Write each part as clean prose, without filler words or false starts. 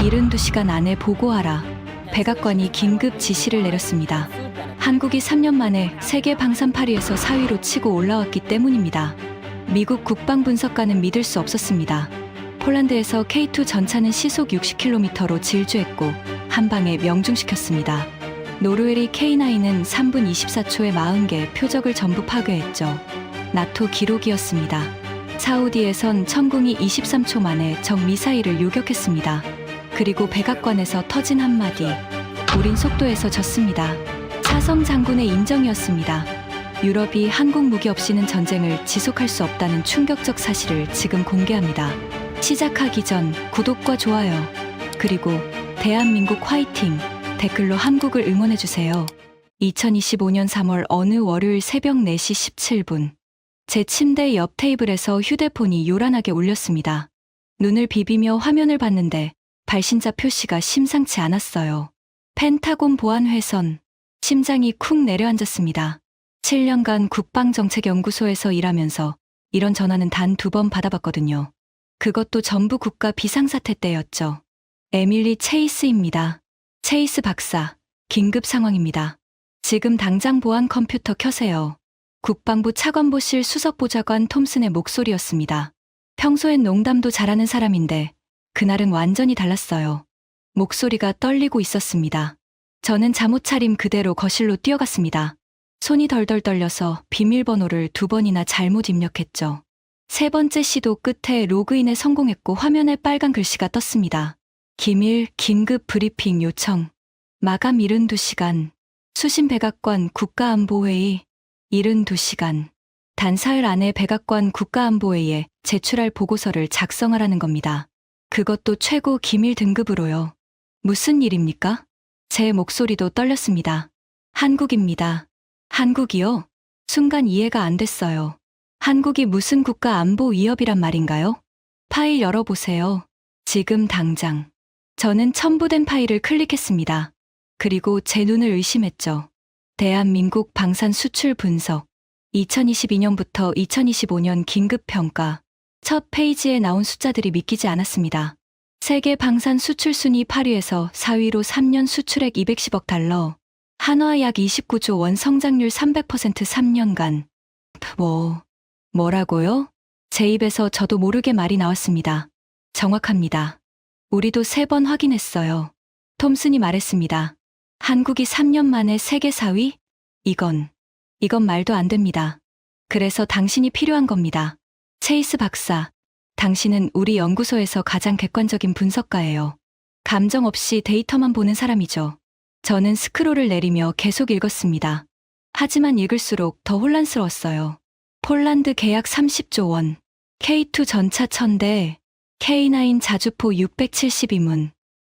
72시간 안에 보고하라. 백악관이 긴급 지시를 내렸습니다. 한국이 3년 만에 세계 방산 8위에서 4위로 치고 올라왔기 때문입니다. 미국 국방분석가는 믿을 수 없었습니다. 폴란드에서 K2 전차는 시속 60km로 질주했고 한 방에 명중시켰습니다. 노르웨이 K9은 3분 24초에 40개 표적을 전부 파괴했죠. 나토 기록이었습니다. 사우디에선 천궁이 23초 만에 적 미사일을 요격했습니다. 그리고 백악관에서 터진 한마디. 우린 속도에서 졌습니다. 차성 장군의 인정이었습니다. 유럽이 한국 무기 없이는 전쟁을 지속할 수 없다는 충격적 사실을 지금 공개합니다. 시작하기 전 구독과 좋아요, 그리고 대한민국 화이팅! 댓글로 한국을 응원해주세요. 2025년 3월 어느 월요일 새벽 4시 17분. 제 침대 옆 테이블에서 휴대폰이 요란하게 울렸습니다. 눈을 비비며 화면을 봤는데 발신자 표시가 심상치 않았어요. 펜타곤 보안회선. 심장이 쿵 내려앉았습니다. 7년간 국방정책연구소에서 일하면서 이런 전화는 단 2번 받아봤거든요. 그것도 전부 국가 비상사태 때였죠. 에밀리 체이스입니다. 체이스 박사, 긴급 상황입니다. 지금 당장 보안 컴퓨터 켜세요. 국방부 차관보실 수석보좌관 톰슨의 목소리였습니다. 평소엔 농담도 잘하는 사람인데 그날은 완전히 달랐어요. 목소리가 떨리고 있었습니다. 저는 잠옷 차림 그대로 거실로 뛰어갔습니다. 손이 덜덜 떨려서 비밀번호를 2번이나 잘못 입력했죠. 3번째 시도 끝에 로그인에 성공했고 화면에 빨간 글씨가 떴습니다. 기밀 긴급 브리핑 요청. 마감 72시간. 수신 백악관 국가안보회의. 72시간. 단 사흘 안에 백악관 국가안보회의에 제출할 보고서를 작성하라는 겁니다. 그것도 최고 기밀 등급으로요. 무슨 일입니까? 제 목소리도 떨렸습니다. 한국입니다. 한국이요? 순간 이해가 안 됐어요. 한국이 무슨 국가 안보 위협이란 말인가요? 파일 열어보세요. 지금 당장. 저는 첨부된 파일을 클릭했습니다. 그리고 제 눈을 의심했죠. 대한민국 방산 수출 분석. 2022년부터 2025년 긴급평가. 첫 페이지에 나온 숫자들이 믿기지 않았습니다. 세계 방산 수출 순위 8위에서 4위로 3년 수출액 210억 달러. 한화 약 29조 원 성장률 300% 3년간. 뭐라고요? 제 입에서 저도 모르게 말이 나왔습니다. 정확합니다. 우리도 3번 확인했어요. 톰슨이 말했습니다. 한국이 3년 만에 세계 4위? 이건 말도 안 됩니다. 그래서 당신이 필요한 겁니다. 체이스 박사, 당신은 우리 연구소에서 가장 객관적인 분석가예요. 감정 없이 데이터만 보는 사람이죠. 저는 스크롤을 내리며 계속 읽었습니다. 하지만 읽을수록 더 혼란스러웠어요. 폴란드 계약 30조 원, K2 전차 1000대, K9 자주포 672문,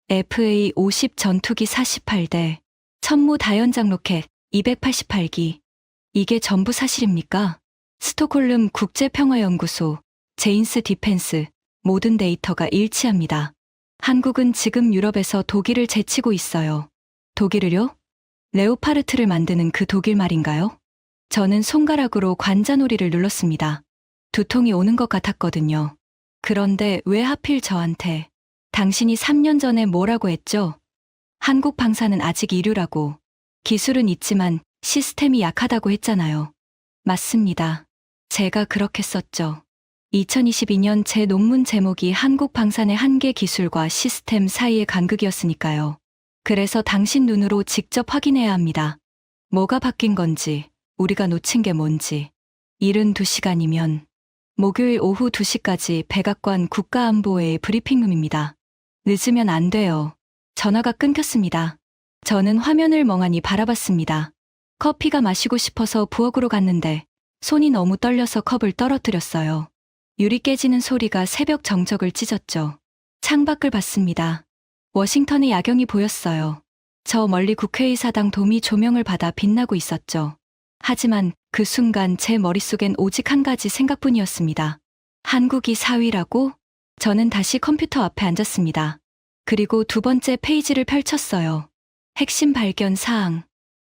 FA 50 전투기 48대, 천무 다연장 로켓 288기. 이게 전부 사실입니까? 스톡홀름 국제평화연구소, 제인스 디펜스, 모든 데이터가 일치합니다. 한국은 지금 유럽에서 독일을 제치고 있어요. 독일을요? 레오파르트를 만드는 그 독일 말인가요? 저는 손가락으로 관자놀이를 눌렀습니다. 두통이 오는 것 같았거든요. 그런데 왜 하필 저한테? 당신이 3년 전에 뭐라고 했죠? 한국 방산은 아직 이류라고. 기술은 있지만 시스템이 약하다고 했잖아요. 맞습니다. 제가 그렇게 썼죠. 2022년 제 논문 제목이 한국 방산의 한계 기술과 시스템 사이의 간극이었으니까요. 그래서 당신 눈으로 직접 확인해야 합니다. 뭐가 바뀐 건지, 우리가 놓친 게 뭔지. 72시간이면 목요일 오후 2시까지 백악관 국가안보회의 브리핑룸입니다. 늦으면 안 돼요. 전화가 끊겼습니다. 저는 화면을 멍하니 바라봤습니다. 커피가 마시고 싶어서 부엌으로 갔는데 손이 너무 떨려서 컵을 떨어뜨렸어요. 유리 깨지는 소리가 새벽 정적을 찢었죠. 창밖을 봤습니다. 워싱턴의 야경이 보였어요. 저 멀리 국회의사당 도미 조명을 받아 빛나고 있었죠. 하지만 그 순간 제 머릿속엔 오직 한 가지 생각뿐이었습니다. 한국이 4위라고? 저는 다시 컴퓨터 앞에 앉았습니다. 그리고 2번째 페이지를 펼쳤어요. 핵심 발견 사항.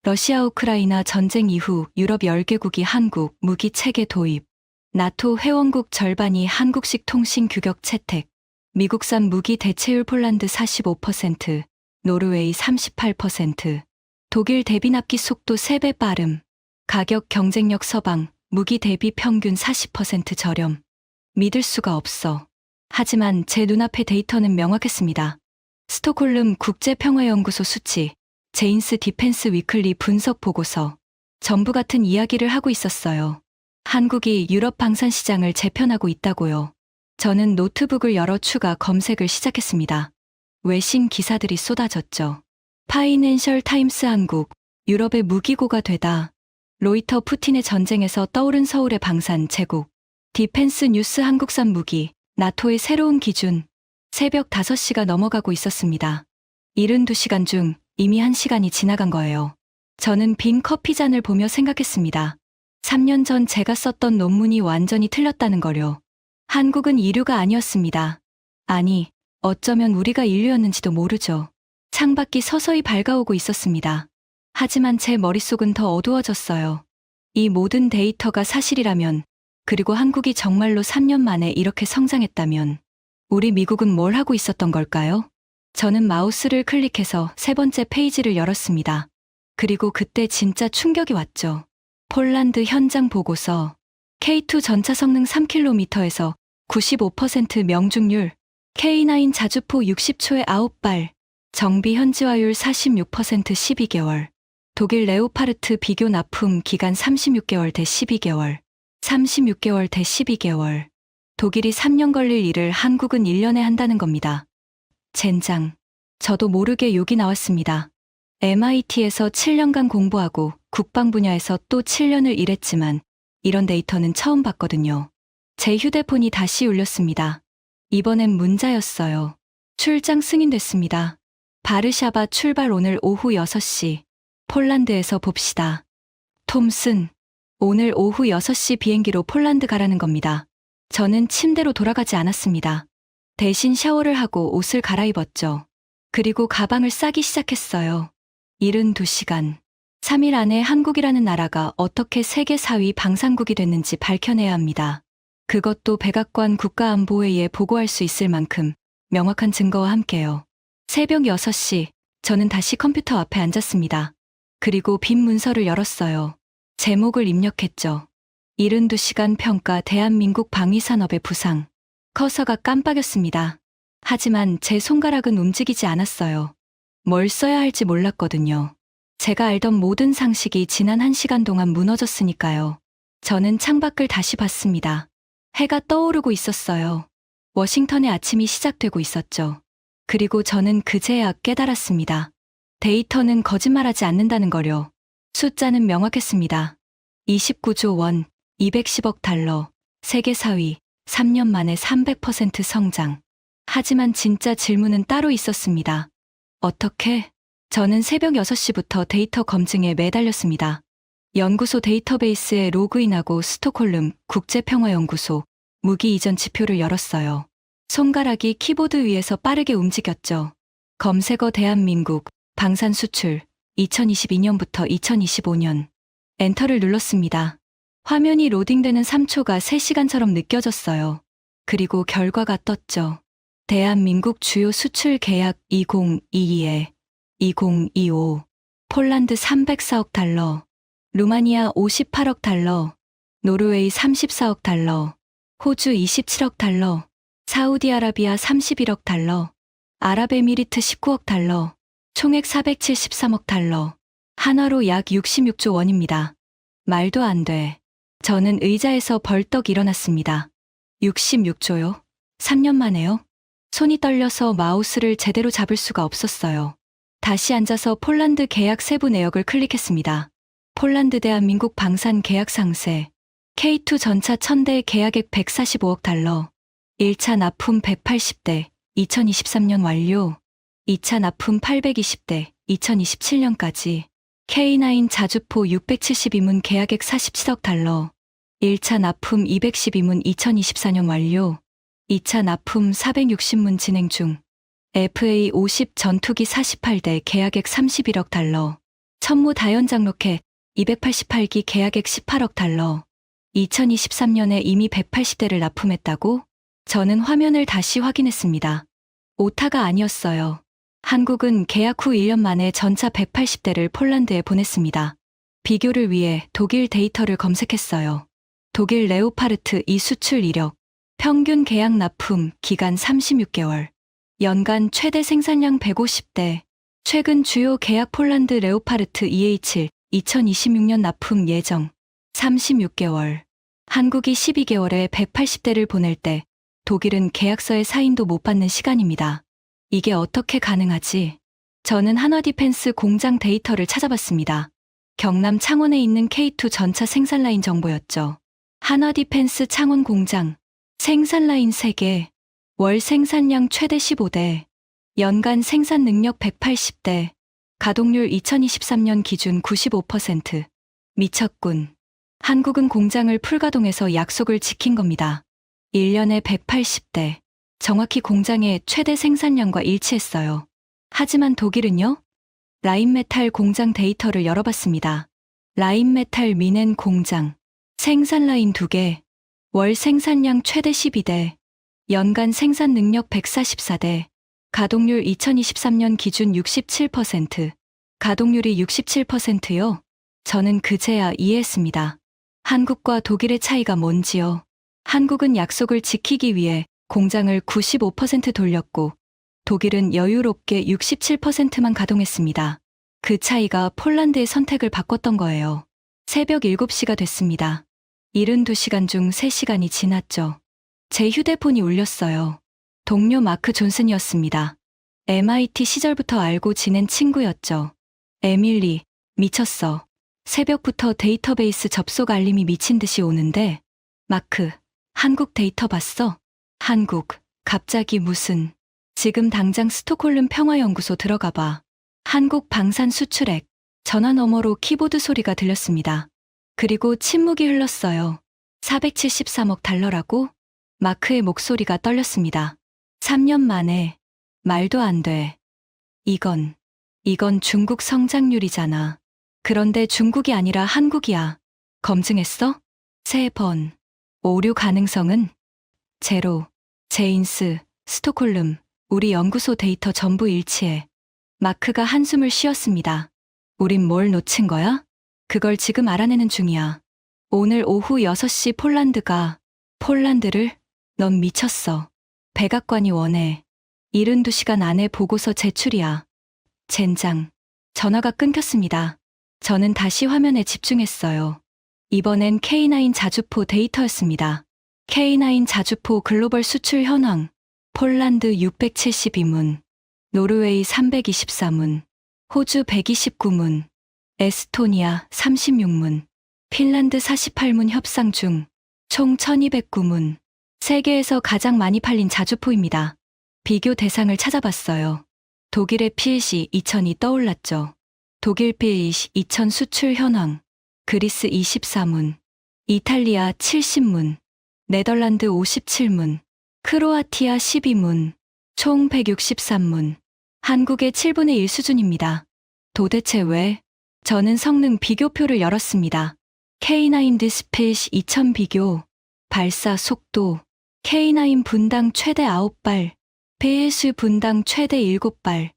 러시아 우크라이나 전쟁 이후 유럽 10개국이 한국 무기 체계 도입. 나토 회원국 절반이 한국식 통신 규격 채택. 미국산 무기 대체율 폴란드 45%, 노르웨이 38%, 독일 대비 납기 속도 3배 빠름, 가격 경쟁력 서방, 무기 대비 평균 40% 저렴. 믿을 수가 없어. 하지만 제 눈앞의 데이터는 명확했습니다. 스톡홀름 국제평화연구소 수치, 제인스 디펜스 위클리 분석 보고서, 전부 같은 이야기를 하고 있었어요. 한국이 유럽 방산 시장을 재편하고 있다고요. 저는 노트북을 열어 추가 검색을 시작했습니다. 외신 기사들이 쏟아졌죠. 파이낸셜 타임스 한국, 유럽의 무기고가 되다. 로이터 푸틴의 전쟁에서 떠오른 서울의 방산 제국. 디펜스 뉴스 한국산 무기, 나토의 새로운 기준. 새벽 5시가 넘어가고 있었습니다. 72시간 중 이미 1시간이 지나간 거예요. 저는 빈 커피잔을 보며 생각했습니다. 3년 전 제가 썼던 논문이 완전히 틀렸다는 거요. 한국은 인류가 아니었습니다. 아니, 어쩌면 우리가 인류였는지도 모르죠. 창밖이 서서히 밝아오고 있었습니다. 하지만 제 머릿속은 더 어두워졌어요. 이 모든 데이터가 사실이라면, 그리고 한국이 정말로 3년 만에 이렇게 성장했다면, 우리 미국은 뭘 하고 있었던 걸까요? 저는 마우스를 클릭해서 3번째 페이지를 열었습니다. 그리고 그때 진짜 충격이 왔죠. 폴란드 현장 보고서. K2 전차 성능 3km에서 95% 명중률, K9 자주포 60초에 9발, 정비 현지화율 46% 12개월, 독일 레오파르트 비교 납품 기간 36개월 대 12개월, 36개월 대 12개월. 독일이 3년 걸릴 일을 한국은 1년에 한다는 겁니다. 젠장. 저도 모르게 욕이 나왔습니다. MIT에서 7년간 공부하고 국방 분야에서 또 7년을 일했지만 이런 데이터는 처음 봤거든요. 제 휴대폰이 다시 울렸습니다. 이번엔 문자였어요. 출장 승인됐습니다. 바르샤바 출발 오늘 오후 6시. 폴란드에서 봅시다. 톰슨. 오늘 오후 6시 비행기로 폴란드 가라는 겁니다. 저는 침대로 돌아가지 않았습니다. 대신 샤워를 하고 옷을 갈아입었죠. 그리고 가방을 싸기 시작했어요. 72시간. 3일 안에 한국이라는 나라가 어떻게 세계 4위 방산국이 됐는지 밝혀내야 합니다. 그것도 백악관 국가안보회의에 보고할 수 있을 만큼 명확한 증거와 함께요. 새벽 6시, 저는 다시 컴퓨터 앞에 앉았습니다. 그리고 빈 문서를 열었어요. 제목을 입력했죠. 72시간 평가 대한민국 방위산업의 부상. 커서가 깜빡였습니다. 하지만 제 손가락은 움직이지 않았어요. 뭘 써야 할지 몰랐거든요. 제가 알던 모든 상식이 지난 1시간 동안 무너졌으니까요. 저는 창밖을 다시 봤습니다. 해가 떠오르고 있었어요. 워싱턴의 아침이 시작되고 있었죠. 그리고 저는 그제야 깨달았습니다. 데이터는 거짓말하지 않는다는 거요. 숫자는 명확했습니다. 29조 원, 210억 달러, 세계 4위, 3년 만에 300% 성장. 하지만 진짜 질문은 따로 있었습니다. 어떻게? 저는 새벽 6시부터 데이터 검증에 매달렸습니다. 연구소 데이터베이스에 로그인하고 스톡홀름 국제평화연구소 무기 이전 지표를 열었어요. 손가락이 키보드 위에서 빠르게 움직였죠. 검색어 대한민국 방산 수출 2022년부터 2025년. 엔터를 눌렀습니다. 화면이 로딩되는 3초가 3시간처럼 느껴졌어요. 그리고 결과가 떴죠. 대한민국 주요 수출 계약 2022에 2025. 폴란드 304억 달러, 루마니아 58억 달러, 노르웨이 34억 달러, 호주 27억 달러, 사우디아라비아 31억 달러, 아랍에미리트 19억 달러, 총액 473억 달러, 한화로 약 66조 원입니다. 말도 안 돼. 저는 의자에서 벌떡 일어났습니다. 66조요? 3년 만에요? 손이 떨려서 마우스를 제대로 잡을 수가 없었어요. 다시 앉아서 폴란드 계약 세부 내역을 클릭했습니다. 폴란드 대한민국 방산 계약 상세. K2 전차 1000대 계약액 145억 달러. 1차 납품 180대, 2023년 완료. 2차 납품 820대, 2027년까지. K9 자주포 672문 계약액 47억 달러. 1차 납품 212문 2024년 완료. 2차 납품 460문 진행 중. FA50 전투기 48대 계약액 31억 달러. 천무 다연장 로켓 288기 계약액 18억 달러. 2023년에 이미 180대를 납품했다고? 저는 화면을 다시 확인했습니다. 오타가 아니었어요. 한국은 계약 후 1년 만에 전차 180대를 폴란드에 보냈습니다. 비교를 위해 독일 데이터를 검색했어요. 독일 레오파르트 2 수출 이력, 평균 계약 납품 기간 36개월, 연간 최대 생산량 150대, 최근 주요 계약 폴란드 레오파르트 EH 2026년 납품 예정 36개월, 한국이 12개월에 180대를 보낼 때 독일은 계약서에 사인도 못 받는 시간입니다. 이게 어떻게 가능하지? 저는 한화디펜스 공장 데이터를 찾아봤습니다. 경남 창원에 있는 K2 전차 생산라인 정보였죠. 한화디펜스 창원 공장, 생산라인 3개, 월 생산량 최대 15대, 연간 생산 능력 180대, 가동률 2023년 기준 95%. 미쳤군. 한국은 공장을 풀가동해서 약속을 지킨 겁니다. 1년에 180대, 정확히 공장의 최대 생산량과 일치했어요. 하지만 독일은요? 라인메탈 공장 데이터를 열어봤습니다. 라인메탈 미넨 공장, 생산라인 2개, 월 생산량 최대 12대, 연간 생산 능력 144대, 가동률 2023년 기준 67%, 가동률이 67%요? 저는 그제야 이해했습니다. 한국과 독일의 차이가 뭔지요? 한국은 약속을 지키기 위해 공장을 95% 돌렸고, 독일은 여유롭게 67%만 가동했습니다. 그 차이가 폴란드의 선택을 바꿨던 거예요. 새벽 7시가 됐습니다. 72시간 중 3시간이 지났죠. 제 휴대폰이 울렸어요. 동료 마크 존슨이었습니다. MIT 시절부터 알고 지낸 친구였죠. 에밀리, 미쳤어. 새벽부터 데이터베이스 접속 알림이 미친 듯이 오는데, 마크, 한국 데이터 봤어? 한국, 갑자기 무슨, 지금 당장 스톡홀름 평화연구소 들어가 봐. 한국 방산 수출액, 전화 너머로 키보드 소리가 들렸습니다. 그리고 침묵이 흘렀어요. 473억 달러라고? 마크의 목소리가 떨렸습니다. 3년 만에, 말도 안 돼. 이건 중국 성장률이잖아. 그런데 중국이 아니라 한국이야. 검증했어? 3번. 오류 가능성은? 제로. 제인스, 스톡홀름, 우리 연구소 데이터 전부 일치해. 마크가 한숨을 쉬었습니다. 우린 뭘 놓친 거야? 그걸 지금 알아내는 중이야. 오늘 오후 6시 폴란드를? 넌 미쳤어. 백악관이 원해. 72시간 안에 보고서 제출이야. 젠장. 전화가 끊겼습니다. 저는 다시 화면에 집중했어요. 이번엔 K9 자주포 데이터였습니다. K9 자주포 글로벌 수출 현황. 폴란드 672문, 노르웨이 324문, 호주 129문, 에스토니아 36문, 핀란드 48문 협상 중, 총 1209문. 세계에서 가장 많이 팔린 자주포입니다. 비교 대상을 찾아봤어요. 독일의 PLC 2000이 떠올랐죠. 독일 PLC 2000 수출 현황, 그리스 24문, 이탈리아 70문, 네덜란드 57문, 크로아티아 12문, 총 163문, 한국의 7분의 1 수준입니다. 도대체 왜? 저는 성능 비교표를 열었습니다. K9 디스플레이 2000 비교, 발사 속도, K9 분당 최대 9발, 배수 분당 최대 7발,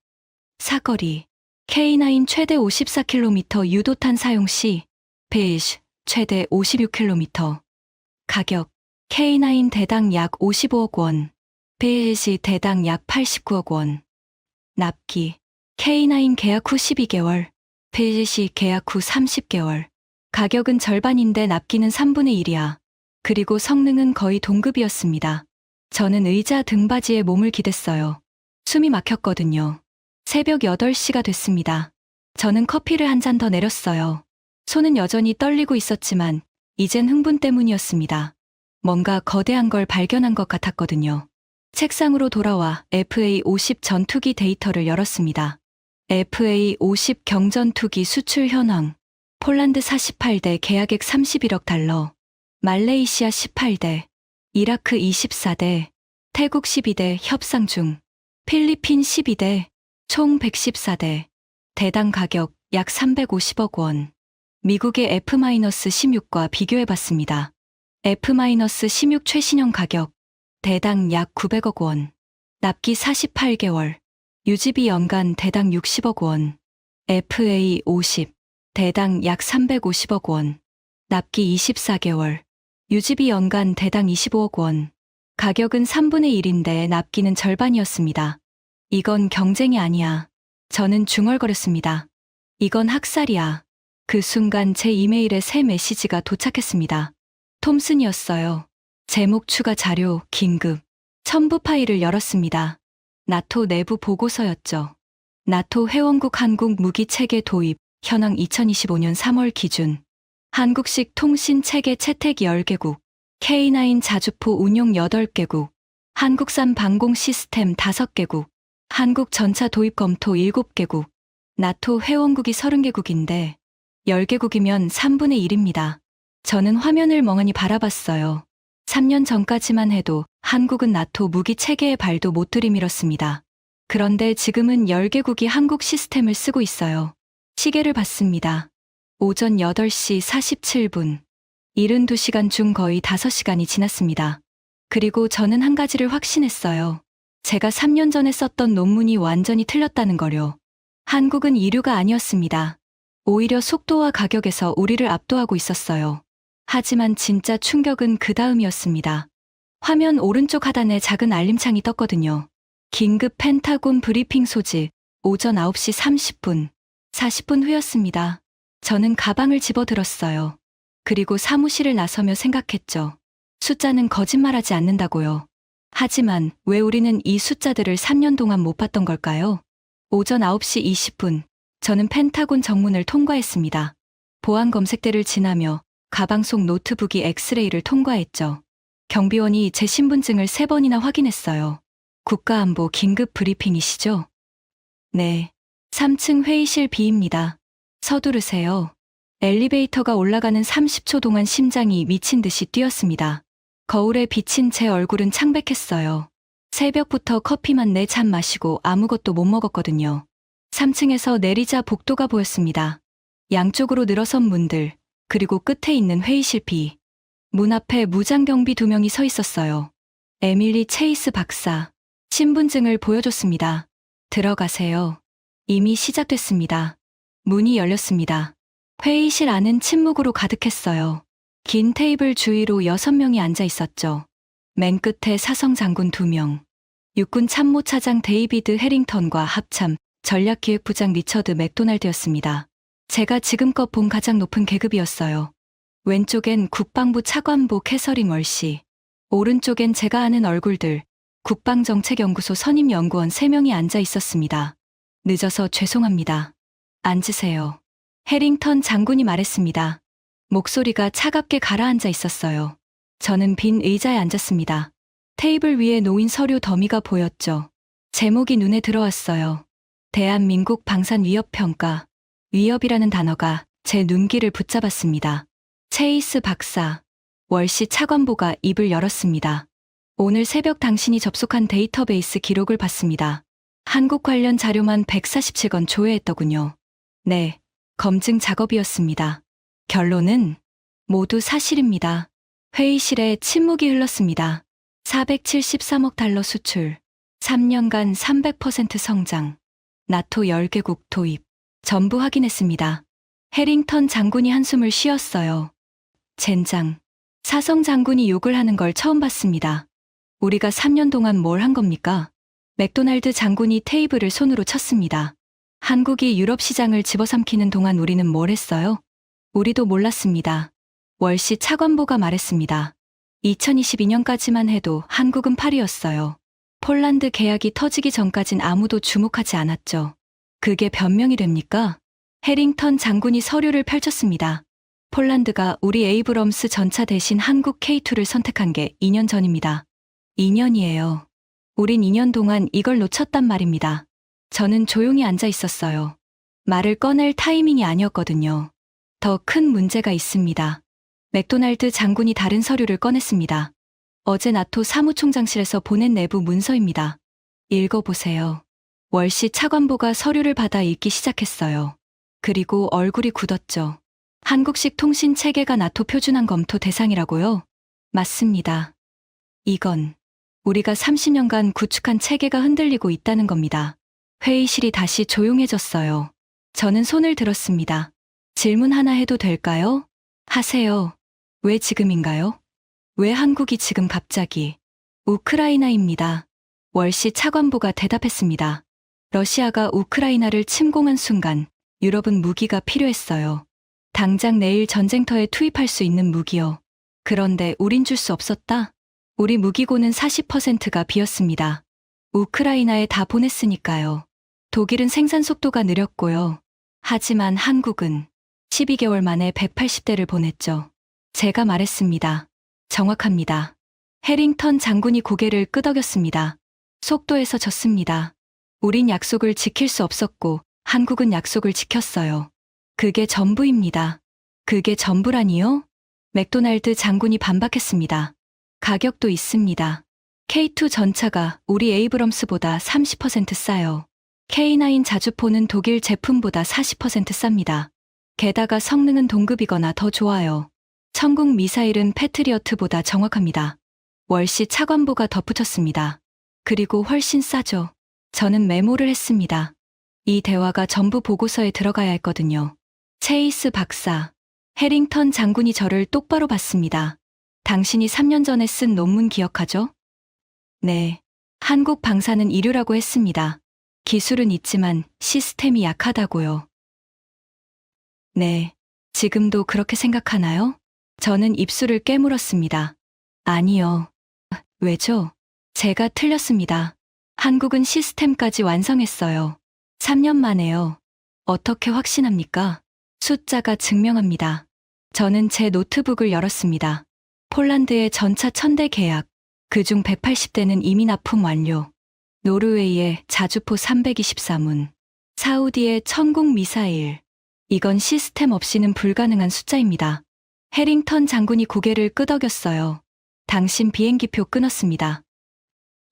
사거리, K9 최대 54km 유도탄 사용 시, 배수 최대 56km, 가격, K9 대당 약 55억 원, 배시 대당 약 89억 원. 납기, K9 계약 후 12개월, 배시 계약 후 30개월. 가격은 절반인데 납기는 3분의 1이야. 그리고 성능은 거의 동급이었습니다. 저는 의자 등받이에 몸을 기댔어요. 숨이 막혔거든요. 새벽 8시가 됐습니다. 저는 커피를 한 잔 더 내렸어요. 손은 여전히 떨리고 있었지만 이젠 흥분 때문이었습니다. 뭔가 거대한 걸 발견한 것 같았거든요. 책상으로 돌아와 FA50 전투기 데이터를 열었습니다. FA50 경전투기 수출 현황. 폴란드 48대 계약액 31억 달러, 말레이시아 18대, 이라크 24대, 태국 12대 협상 중, 필리핀 12대, 총 114대, 대당 가격 약 350억 원. 미국의 F-16과 비교해봤습니다. F-16 최신형 가격 대당 약 900억 원. 납기 48개월. 유지비 연간 대당 60억 원. FA 50. 대당 약 350억 원. 납기 24개월. 유지비 연간 대당 25억 원. 가격은 3분의 1인데 납기는 절반이었습니다. 이건 경쟁이 아니야. 저는 중얼거렸습니다. 이건 학살이야. 그 순간 제 이메일에 새 메시지가 도착했습니다. 톰슨이었어요. 제목 추가 자료, 긴급. 첨부 파일을 열었습니다. 나토 내부 보고서였죠. 나토 회원국 한국 무기 체계 도입, 현황 2025년 3월 기준. 한국식 통신 체계 채택 10개국, K9 자주포 운용 8개국, 한국산 방공 시스템 5개국, 한국 전차 도입 검토 7개국, 나토 회원국이 30개국인데 10개국이면 3분의 1입니다. 저는 화면을 멍하니 바라봤어요. 3년 전까지만 해도 한국은 나토 무기 체계에 발도 못 들이밀었습니다. 그런데 지금은 10개국이 한국 시스템을 쓰고 있어요. 시계를 봤습니다. 오전 8시 47분. 72시간 중 거의 5시간이 지났습니다. 그리고 저는 한 가지를 확신했어요. 제가 3년 전에 썼던 논문이 완전히 틀렸다는 거요. 한국은 이류가 아니었습니다. 오히려 속도와 가격에서 우리를 압도하고 있었어요. 하지만 진짜 충격은 그 다음이었습니다. 화면 오른쪽 하단에 작은 알림창이 떴거든요. 긴급 펜타곤 브리핑 소집, 오전 9시 30분. 40분 후였습니다. 저는 가방을 집어들었어요. 그리고 사무실을 나서며 생각했죠. 숫자는 거짓말하지 않는다고요. 하지만 왜 우리는 이 숫자들을 3년 동안 못 봤던 걸까요? 오전 9시 20분, 저는 펜타곤 정문을 통과했습니다. 보안 검색대를 지나며 가방 속 노트북이 엑스레이를 통과했죠. 경비원이 제 신분증을 3번이나 확인했어요. 국가안보 긴급 브리핑이시죠? 네. 3층 회의실 B입니다. 서두르세요. 엘리베이터가 올라가는 30초 동안 심장이 미친 듯이 뛰었습니다. 거울에 비친 제 얼굴은 창백했어요. 새벽부터 커피만 4잔 마시고 아무것도 못 먹었거든요. 3층에서 내리자 복도가 보였습니다. 양쪽으로 늘어선 문들, 그리고 끝에 있는 회의실 B. 문 앞에 무장경비 2명이 서 있었어요. 에밀리 체이스 박사. 신분증을 보여줬습니다. 들어가세요. 이미 시작됐습니다. 문이 열렸습니다. 회의실 안은 침묵으로 가득했어요. 긴 테이블 주위로 6명이 앉아 있었죠. 맨 끝에 사성 장군 2명. 육군 참모차장 데이비드 해링턴과 합참 전략기획부장 리처드 맥도날드였습니다. 제가 지금껏 본 가장 높은 계급이었어요. 왼쪽엔 국방부 차관보 캐서린 월시. 오른쪽엔 제가 아는 얼굴들, 국방정책연구소 선임연구원 3명이 앉아 있었습니다. 늦어서 죄송합니다. 앉으세요. 해링턴 장군이 말했습니다. 목소리가 차갑게 가라앉아 있었어요. 저는 빈 의자에 앉았습니다. 테이블 위에 놓인 서류 더미가 보였죠. 제목이 눈에 들어왔어요. 대한민국 방산위협평가. 위협이라는 단어가 제 눈길을 붙잡았습니다. 체이스 박사. 월시 차관보가 입을 열었습니다. 오늘 새벽 당신이 접속한 데이터베이스 기록을 봤습니다. 한국 관련 자료만 147건 조회했더군요. 네, 검증 작업이었습니다. 결론은 모두 사실입니다. 회의실에 침묵이 흘렀습니다. 473억 달러 수출, 3년간 300% 성장, 나토 10개국 도입, 전부 확인했습니다. 해링턴 장군이 한숨을 쉬었어요. 젠장, 사성 장군이 욕을 하는 걸 처음 봤습니다. 우리가 3년 동안 뭘 한 겁니까? 맥도날드 장군이 테이블을 손으로 쳤습니다. 한국이 유럽 시장을 집어삼키는 동안 우리는 뭘 했어요? 우리도 몰랐습니다. 월시 차관보가 말했습니다. 2022년까지만 해도 한국은 8위였어요. 폴란드 계약이 터지기 전까진 아무도 주목하지 않았죠. 그게 변명이 됩니까? 해링턴 장군이 서류를 펼쳤습니다. 폴란드가 우리 에이브럼스 전차 대신 한국 K2를 선택한 게 2년 전입니다. 2년이에요. 우린 2년 동안 이걸 놓쳤단 말입니다. 저는 조용히 앉아 있었어요. 말을 꺼낼 타이밍이 아니었거든요. 더 큰 문제가 있습니다. 맥도날드 장군이 다른 서류를 꺼냈습니다. 어제 나토 사무총장실에서 보낸 내부 문서입니다. 읽어보세요. 월시 차관보가 서류를 받아 읽기 시작했어요. 그리고 얼굴이 굳었죠. 한국식 통신 체계가 나토 표준안 검토 대상이라고요? 맞습니다. 이건 우리가 30년간 구축한 체계가 흔들리고 있다는 겁니다. 회의실이 다시 조용해졌어요. 저는 손을 들었습니다. 질문 하나 해도 될까요? 하세요. 왜 지금인가요? 왜 한국이 지금 갑자기? 우크라이나입니다. 월시 차관보가 대답했습니다. 러시아가 우크라이나를 침공한 순간 유럽은 무기가 필요했어요. 당장 내일 전쟁터에 투입할 수 있는 무기요. 그런데 우린 줄 수 없었다. 우리 무기고는 40%가 비었습니다. 우크라이나에 다 보냈으니까요. 독일은 생산 속도가 느렸고요. 하지만 한국은 12개월 만에 180대를 보냈죠. 제가 말했습니다. 정확합니다. 해링턴 장군이 고개를 끄덕였습니다. 속도에서 졌습니다. 우린 약속을 지킬 수 없었고 한국은 약속을 지켰어요. 그게 전부입니다. 그게 전부라니요? 맥도날드 장군이 반박했습니다. 가격도 있습니다. K2 전차가 우리 에이브럼스보다 30% 싸요. K9 자주포는 독일 제품보다 40% 쌉니다. 게다가 성능은 동급이거나 더 좋아요. 천국 미사일은 패트리어트보다 정확합니다. 월시 차관보가 덧붙였습니다. 그리고 훨씬 싸죠. 저는 메모를 했습니다. 이 대화가 전부 보고서에 들어가야 했거든요. 체이스 박사, 해링턴 장군이 저를 똑바로 봤습니다. 당신이 3년 전에 쓴 논문 기억하죠? 네. 한국 방사는 이류라고 했습니다. 기술은 있지만 시스템이 약하다고요. 네. 지금도 그렇게 생각하나요? 저는 입술을 깨물었습니다. 아니요. 왜죠? 제가 틀렸습니다. 한국은 시스템까지 완성했어요. 3년 만에요. 어떻게 확신합니까? 숫자가 증명합니다. 저는 제 노트북을 열었습니다. 폴란드의 전차 1000대 계약, 그중 180대는 이미 납품 완료. 노르웨이의 자주포 324문, 사우디의 천국 미사일. 이건 시스템 없이는 불가능한 숫자입니다. 해링턴 장군이 고개를 끄덕였어요. 당신 비행기표 끊었습니다.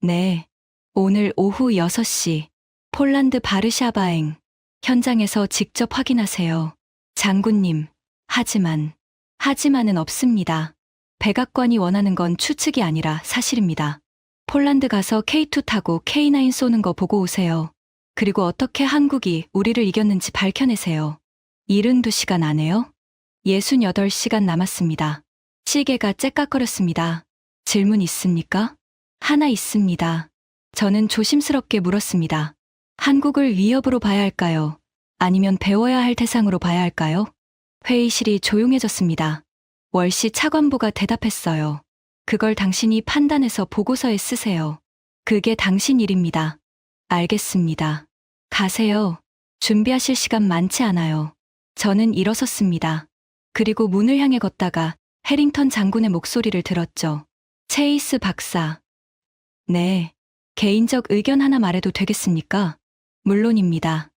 네. 오늘 오후 6시, 폴란드 바르샤바행. 현장에서 직접 확인하세요. 장군님, 하지만은 없습니다. 백악관이 원하는 건 추측이 아니라 사실입니다. 폴란드 가서 K2 타고 K9 쏘는 거 보고 오세요. 그리고 어떻게 한국이 우리를 이겼는지 밝혀내세요. 72시간 안에요? 68시간 남았습니다. 시계가 째깍거렸습니다. 질문 있습니까? 하나 있습니다. 저는 조심스럽게 물었습니다. 한국을 위협으로 봐야 할까요? 아니면 배워야 할 대상으로 봐야 할까요? 회의실이 조용해졌습니다. 월시 차관보가 대답했어요. 그걸 당신이 판단해서 보고서에 쓰세요. 그게 당신 일입니다. 알겠습니다. 가세요. 준비하실 시간 많지 않아요. 저는 일어섰습니다. 그리고 문을 향해 걷다가 해링턴 장군의 목소리를 들었죠. 체이스 박사. 네. 개인적 의견 하나 말해도 되겠습니까? 물론입니다.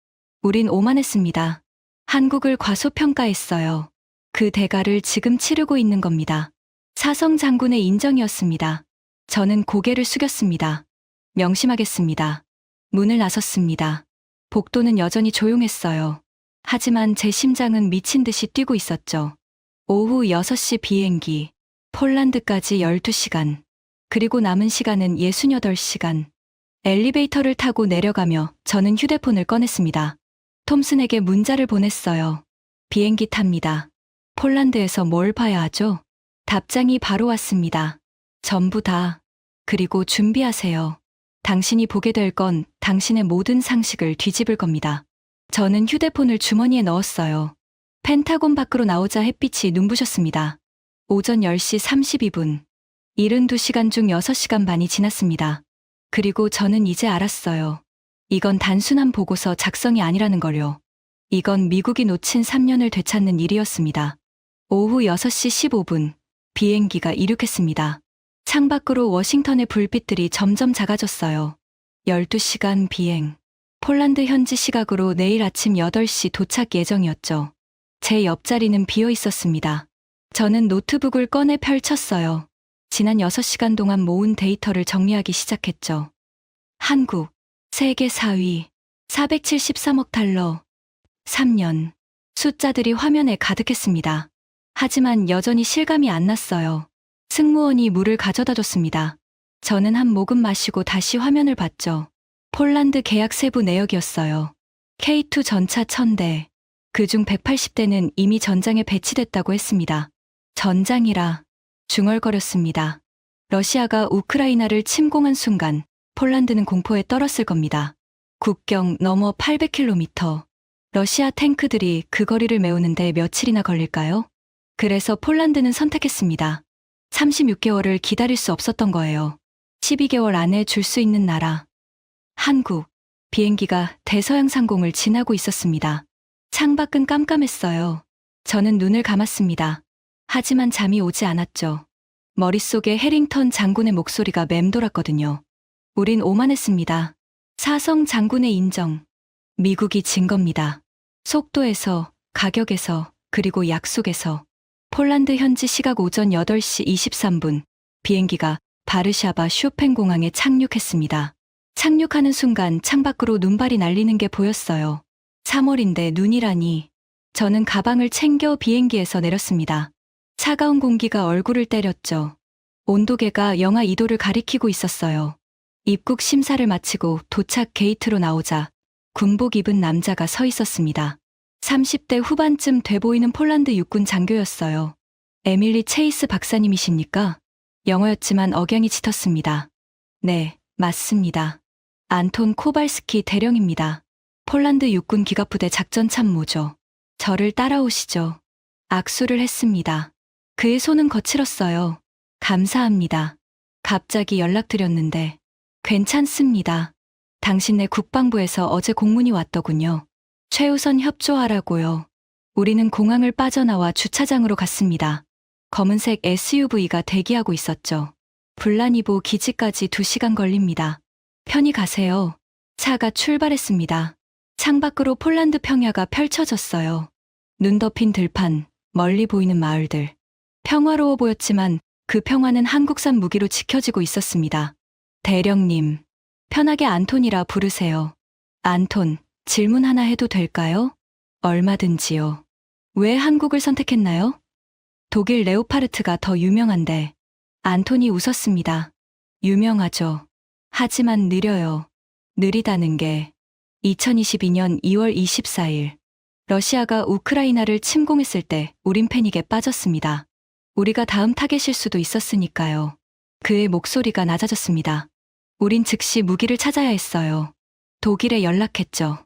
우린 오만했습니다. 한국을 과소평가했어요. 그 대가를 지금 치르고 있는 겁니다. 사성 장군의 인정이었습니다. 저는 고개를 숙였습니다. 명심하겠습니다. 문을 나섰습니다. 복도는 여전히 조용했어요. 하지만 제 심장은 미친 듯이 뛰고 있었죠. 오후 6시 비행기, 폴란드까지 12시간, 그리고 남은 시간은 68시간. 엘리베이터를 타고 내려가며 저는 휴대폰을 꺼냈습니다. 톰슨에게 문자를 보냈어요. 비행기 탑니다. 폴란드에서 뭘 봐야 하죠? 답장이 바로 왔습니다. 전부 다. 그리고 준비하세요. 당신이 보게 될 건 당신의 모든 상식을 뒤집을 겁니다. 저는 휴대폰을 주머니에 넣었어요. 펜타곤 밖으로 나오자 햇빛이 눈부셨습니다. 오전 10시 32분. 72시간 중 6시간 반이 지났습니다. 그리고 저는 이제 알았어요. 이건 단순한 보고서 작성이 아니라는 걸요. 이건 미국이 놓친 3년을 되찾는 일이었습니다. 오후 6시 15분, 비행기가 이륙했습니다. 창밖으로 워싱턴의 불빛들이 점점 작아졌어요. 12시간 비행. 폴란드 현지 시각으로 내일 아침 8시 도착 예정이었죠. 제 옆자리는 비어 있었습니다. 저는 노트북을 꺼내 펼쳤어요. 지난 6시간 동안 모은 데이터를 정리하기 시작했죠. 한국, 세계 4위, 473억 달러, 3년. 숫자들이 화면에 가득했습니다. 하지만 여전히 실감이 안 났어요. 승무원이 물을 가져다 줬습니다. 저는 한 모금 마시고 다시 화면을 봤죠. 폴란드 계약 세부 내역이었어요. K2 전차 1000대, 그중 180대는 이미 전장에 배치됐다고 했습니다. 전장이라 중얼거렸습니다. 러시아가 우크라이나를 침공한 순간 폴란드는 공포에 떨었을 겁니다. 국경 너머 800km. 러시아 탱크들이 그 거리를 메우는데 며칠이나 걸릴까요? 그래서 폴란드는 선택했습니다. 36개월을 기다릴 수 없었던 거예요. 12개월 안에 줄 수 있는 나라. 한국. 비행기가 대서양 상공을 지나고 있었습니다. 창밖은 깜깜했어요. 저는 눈을 감았습니다. 하지만 잠이 오지 않았죠. 머릿속에 해링턴 장군의 목소리가 맴돌았거든요. 우린 오만했습니다. 사성 장군의 인정. 미국이 진 겁니다. 속도에서, 가격에서, 그리고 약속에서. 폴란드 현지 시각 오전 8시 23분, 비행기가 바르샤바 쇼펜 공항에 착륙했습니다. 착륙하는 순간 창밖으로 눈발이 날리는 게 보였어요. 3월인데 눈이라니. 저는 가방을 챙겨 비행기에서 내렸습니다. 차가운 공기가 얼굴을 때렸죠. 온도계가 영하 2도를 가리키고 있었어요. 입국 심사를 마치고 도착 게이트로 나오자 군복 입은 남자가 서 있었습니다. 30대 후반쯤 돼 보이는 폴란드 육군 장교였어요. 에밀리 체이스 박사님이십니까? 영어였지만 억양이 짙었습니다. 네, 맞습니다. 안톤 코발스키 대령입니다. 폴란드 육군 기갑부대 작전참모죠. 저를 따라오시죠. 악수를 했습니다. 그의 손은 거칠었어요. 감사합니다. 갑자기 연락드렸는데. 괜찮습니다. 당신네 국방부에서 어제 공문이 왔더군요. 최우선 협조하라고요. 우리는 공항을 빠져나와 주차장으로 갔습니다. 검은색 SUV가 대기하고 있었죠. 블라니보 기지까지 2시간 걸립니다. 편히 가세요. 차가 출발했습니다. 창밖으로 폴란드 평야가 펼쳐졌어요. 눈 덮인 들판, 멀리 보이는 마을들. 평화로워 보였지만 그 평화는 한국산 무기로 지켜지고 있었습니다. 대령님, 편하게 안톤이라 부르세요. 안톤, 질문 하나 해도 될까요? 얼마든지요. 왜 한국을 선택했나요? 독일 레오파르트가 더 유명한데. 안톤이 웃었습니다. 유명하죠. 하지만 느려요. 느리다는 게 2022년 2월 24일 러시아가 우크라이나를 침공했을 때 우린 패닉에 빠졌습니다. 우리가 다음 타겟일 수도 있었으니까요. 그의 목소리가 낮아졌습니다. 우린 즉시 무기를 찾아야 했어요. 독일에 연락했죠.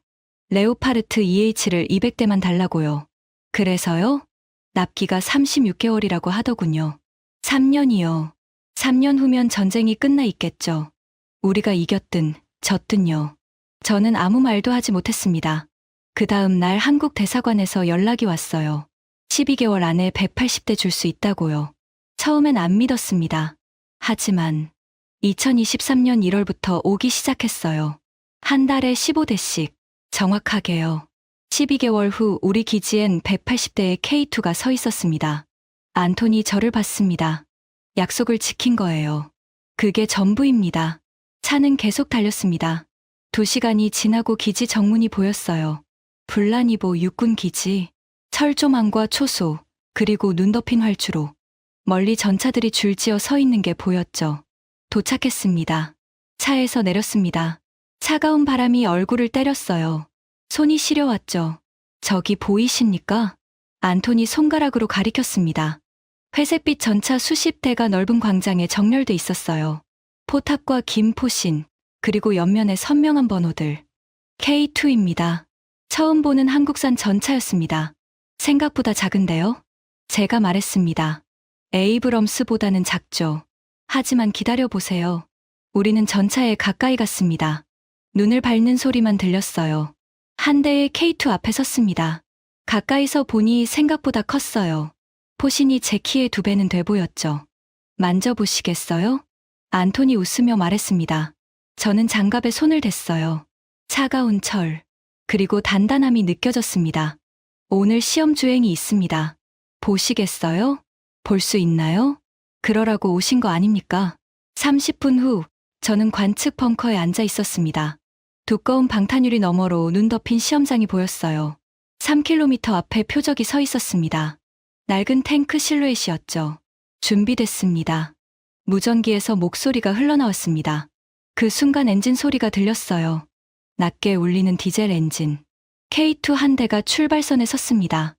레오파르트 EH를 200대만 달라고요. 그래서요? 납기가 36개월이라고 하더군요. 3년이요. 3년 후면 전쟁이 끝나 있겠죠. 우리가 이겼든 졌든요. 저는 아무 말도 하지 못했습니다. 그 다음 날 한국 대사관에서 연락이 왔어요. 12개월 안에 180대 줄 수 있다고요. 처음엔 안 믿었습니다. 하지만 2023년 1월부터 오기 시작했어요. 한 달에 15대씩. 정확하게요. 12개월 후 우리 기지엔 180대의 K2가 서 있었습니다. 안톤이 저를 봤습니다. 약속을 지킨 거예요. 그게 전부입니다. 차는 계속 달렸습니다. 2시간이 지나고 기지 정문이 보였어요. 블라니보 육군 기지, 철조망과 초소, 그리고 눈 덮인 활주로. 멀리 전차들이 줄지어 서 있는 게 보였죠. 도착했습니다. 차에서 내렸습니다. 차가운 바람이 얼굴을 때렸어요. 손이 시려왔죠. 저기 보이십니까? 안톤이 손가락으로 가리켰습니다. 회색빛 전차 수십 대가 넓은 광장에 정렬돼 있었어요. 포탑과 긴 포신, 그리고 옆면에 선명한 번호들. K2입니다. 처음 보는 한국산 전차였습니다. 생각보다 작은데요? 제가 말했습니다. 에이브럼스보다는 작죠. 하지만 기다려보세요. 우리는 전차에 가까이 갔습니다. 눈을 밟는 소리만 들렸어요. 한 대의 K2 앞에 섰습니다. 가까이서 보니 생각보다 컸어요. 포신이 제 키의 2배는 돼 보였죠. 만져보시겠어요? 안톤이 웃으며 말했습니다. 저는 장갑에 손을 댔어요. 차가운 철, 그리고 단단함이 느껴졌습니다. 오늘 시험 주행이 있습니다. 보시겠어요? 볼 수 있나요? 그러라고 오신 거 아닙니까? 30분 후, 저는 관측 벙커에 앉아 있었습니다. 두꺼운 방탄유리 너머로 눈 덮인 시험장이 보였어요. 3km 앞에 표적이 서 있었습니다. 낡은 탱크 실루엣이었죠. 준비됐습니다. 무전기에서 목소리가 흘러나왔습니다. 그 순간 엔진 소리가 들렸어요. 낮게 울리는 디젤 엔진. K2 한 대가 출발선에 섰습니다.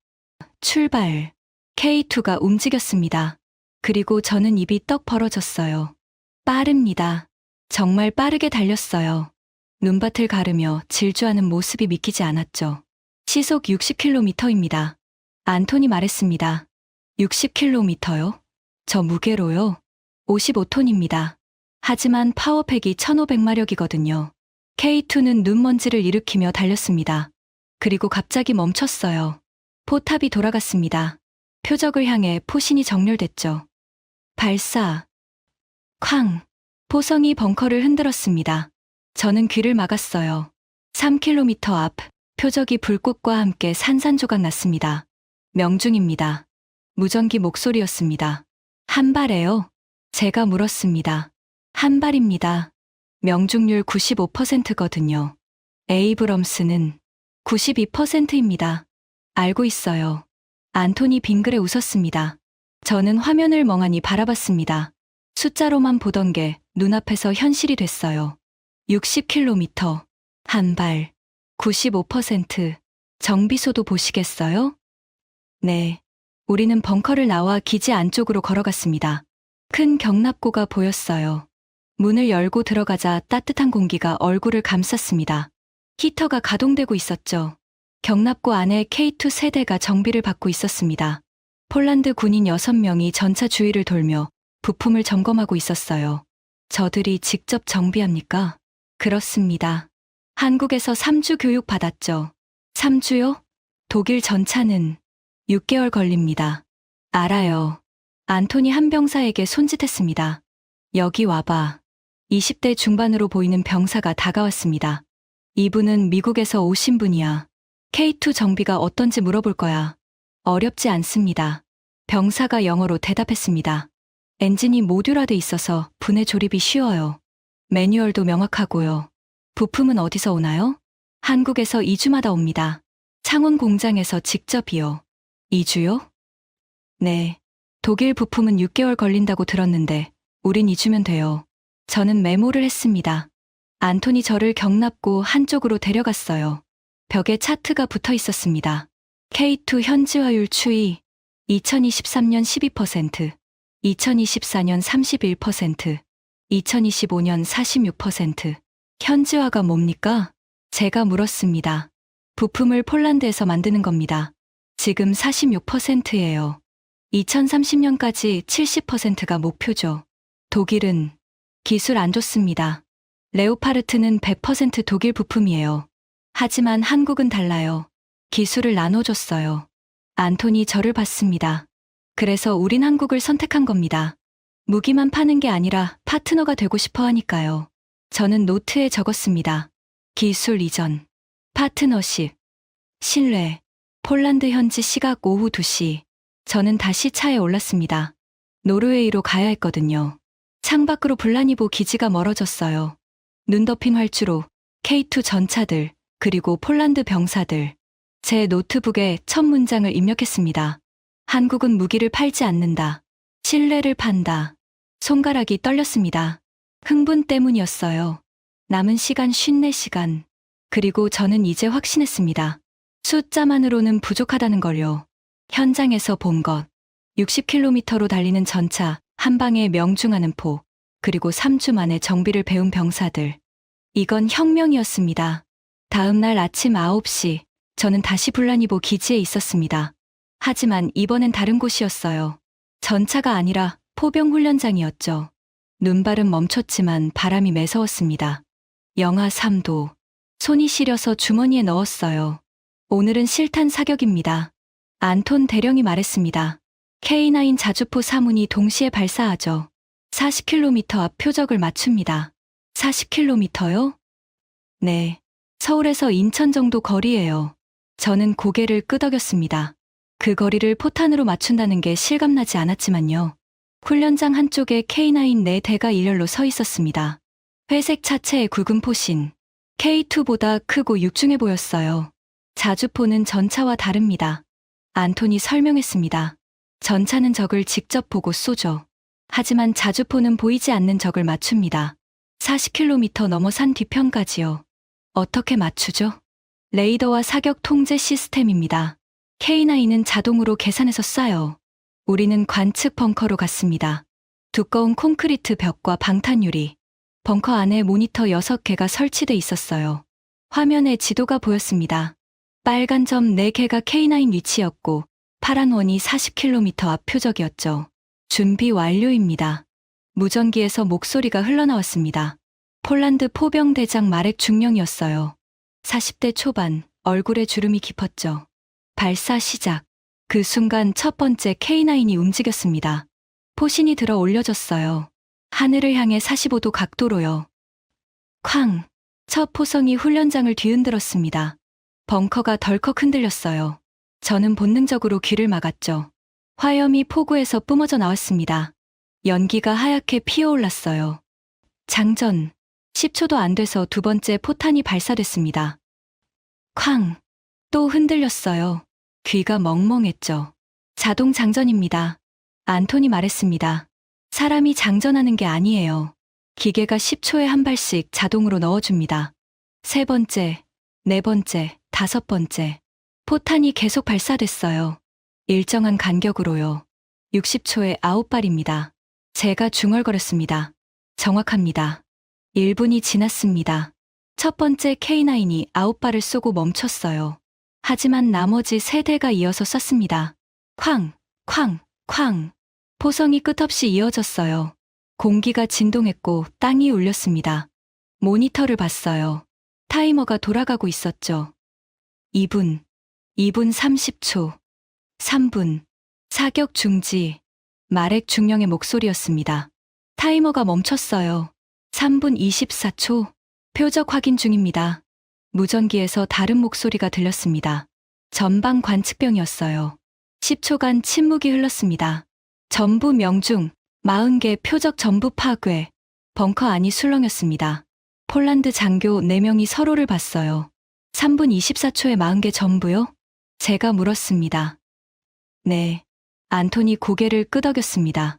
출발. K2가 움직였습니다. 그리고 저는 입이 떡 벌어졌어요. 빠릅니다. 정말 빠르게 달렸어요. 눈밭을 가르며 질주하는 모습이 믿기지 않았죠. 시속 60km입니다. 안톤이 말했습니다. 60km요? 저 무게로요? 55톤입니다. 하지만 파워팩이 1500마력이거든요. K2는 눈먼지를 일으키며 달렸습니다. 그리고 갑자기 멈췄어요. 포탑이 돌아갔습니다. 표적을 향해 포신이 정렬됐죠. 발사. 쾅. 포성이 벙커를 흔들었습니다. 저는 귀를 막았어요. 3km 앞, 표적이 불꽃과 함께 산산조각 났습니다. 명중입니다. 무전기 목소리였습니다. 한 발에요? 제가 물었습니다. 한 발입니다. 명중률 95%거든요. 에이브럼스는 92%입니다. 알고 있어요. 안톤이 빙그레 웃었습니다. 저는 화면을 멍하니 바라봤습니다. 숫자로만 보던 게 눈앞에서 현실이 됐어요. 60km, 한 발, 95%. 정비소도 보시겠어요? 네. 우리는 벙커를 나와 기지 안쪽으로 걸어갔습니다. 큰 경납고가 보였어요. 문을 열고 들어가자 따뜻한 공기가 얼굴을 감쌌습니다. 히터가 가동되고 있었죠. 경납고 안에 K2 세대가 정비를 받고 있었습니다. 폴란드 군인 6명이 전차 주위를 돌며 부품을 점검하고 있었어요. 저들이 직접 정비합니까? 그렇습니다. 한국에서 3주 교육 받았죠. 3주요? 독일 전차는 6개월 걸립니다. 알아요. 안톤이 한 병사에게 손짓했습니다. 여기 와봐. 20대 중반으로 보이는 병사가 다가왔습니다. 이분은 미국에서 오신 분이야. K2 정비가 어떤지 물어볼 거야. 어렵지 않습니다. 병사가 영어로 대답했습니다. 엔진이 모듈화돼 있어서 분해 조립이 쉬워요. 매뉴얼도 명확하고요. 부품은 어디서 오나요? 한국에서 2주마다 옵니다. 창원 공장에서 직접이요. 2주요? 네. 독일 부품은 6개월 걸린다고 들었는데 우린 2주면 돼요. 저는 메모를 했습니다. 안톤이 저를 경납고 한쪽으로 데려갔어요. 벽에 차트가 붙어 있었습니다. K2 현지화율 추이 2023년 12%, 2024년 31%, 2025년 46%. 현지화가 뭡니까? 제가 물었습니다. 부품을 폴란드에서 만드는 겁니다. 지금 46%예요. 2030년까지 70%가 목표죠. 독일은 기술 안 좋습니다. 레오파르트는 100% 독일 부품이에요. 하지만 한국은 달라요. 기술을 나눠줬어요. 안톤이 저를 봤습니다. 그래서 우린 한국을 선택한 겁니다. 무기만 파는 게 아니라 파트너가 되고 싶어 하니까요. 저는 노트에 적었습니다. 기술 이전, 파트너십, 신뢰. 폴란드 현지 시각 오후 2시. 저는 다시 차에 올랐습니다. 노르웨이로 가야 했거든요. 창밖으로 블라니보 기지가 멀어졌어요. 눈 덮인 활주로, K2 전차들, 그리고 폴란드 병사들. 제 노트북에 첫 문장을 입력했습니다. 한국은 무기를 팔지 않는다. 신뢰를 판다. 손가락이 떨렸습니다. 흥분 때문이었어요. 남은 시간 54시간. 그리고 저는 이제 확신했습니다. 숫자만으로는 부족하다는 걸요. 현장에서 본 것. 60km로 달리는 전차, 한 방에 명중하는 포, 그리고 3주 만에 정비를 배운 병사들. 이건 혁명이었습니다. 다음 날 아침 9시, 저는 다시 블라니보 기지에 있었습니다. 하지만 이번엔 다른 곳이었어요. 전차가 아니라 포병 훈련장이었죠. 눈발은 멈췄지만 바람이 매서웠습니다. 영하 3도. 손이 시려서 주머니에 넣었어요. 오늘은 실탄 사격입니다. 안톤 대령이 말했습니다. K9 자주포 3운이 동시에 발사하죠. 40km 앞 표적을 맞춥니다. 40km요? 네. 서울에서 인천 정도 거리예요. 저는 고개를 끄덕였습니다. 그 거리를 포탄으로 맞춘다는 게 실감나지 않았지만요. 훈련장 한쪽에 K9 4대가 일렬로 서 있었습니다. 회색 차체의 굵은 포신. K2보다 크고 육중해 보였어요. 자주포는 전차와 다릅니다. 안톤이 설명했습니다. 전차는 적을 직접 보고 쏘죠. 하지만 자주포는 보이지 않는 적을 맞춥니다. 40km 넘어 산 뒤편까지요. 어떻게 맞추죠? 레이더와 사격 통제 시스템입니다. K9은 자동으로 계산해서 쏴요. 우리는 관측 벙커로 갔습니다. 두꺼운 콘크리트 벽과 방탄 유리. 벙커 안에 모니터 6개가 설치돼 있었어요. 화면에 지도가 보였습니다. 빨간 점 4개가 K9 위치였고 파란 원이 40km 앞 표적이었죠. 준비 완료입니다. 무전기에서 목소리가 흘러나왔습니다. 폴란드 포병대장 마렉 중령이었어요. 40대 초반, 얼굴에 주름이 깊었죠. 발사 시작. 그 순간 첫 번째 K9이 움직였습니다. 포신이 들어 올려졌어요. 하늘을 향해 45도 각도로요. 쾅! 첫 포성이 훈련장을 뒤흔들었습니다. 벙커가 덜컥 흔들렸어요. 저는 본능적으로 귀를 막았죠. 화염이 포구에서 뿜어져 나왔습니다. 연기가 하얗게 피어올랐어요. 장전. 10초도 안 돼서 두 번째 포탄이 발사됐습니다. 쾅! 또 흔들렸어요. 귀가 멍멍했죠. 자동 장전입니다. 안톤이 말했습니다. 사람이 장전하는 게 아니에요. 기계가 10초에 한 발씩 자동으로 넣어줍니다. 세 번째, 네 번째, 다섯 번째. 포탄이 계속 발사됐어요. 일정한 간격으로요. 60초에 9발입니다. 제가 중얼거렸습니다. 정확합니다. 1분이 지났습니다. 첫 번째 K9이 9발을 쏘고 멈췄어요. 하지만 나머지 3대가 이어서 쐈습니다. 쾅, 쾅, 쾅. 포성이 끝없이 이어졌어요. 공기가 진동했고 땅이 울렸습니다. 모니터를 봤어요. 타이머가 돌아가고 있었죠. 2분, 2분 30초, 3분, 사격 중지. 마렉 중령의 목소리였습니다. 타이머가 멈췄어요. 3분 24초, 표적 확인 중입니다. 무전기에서 다른 목소리가 들렸습니다. 전방 관측병이었어요. 10초간 침묵이 흘렀습니다. 전부 명중, 40개 표적 전부 파괴. 벙커 안이 술렁였습니다. 폴란드 장교 4명이 서로를 봤어요. 3분 24초에 40개 전부요? 제가 물었습니다. 네. 안톤이 고개를 끄덕였습니다.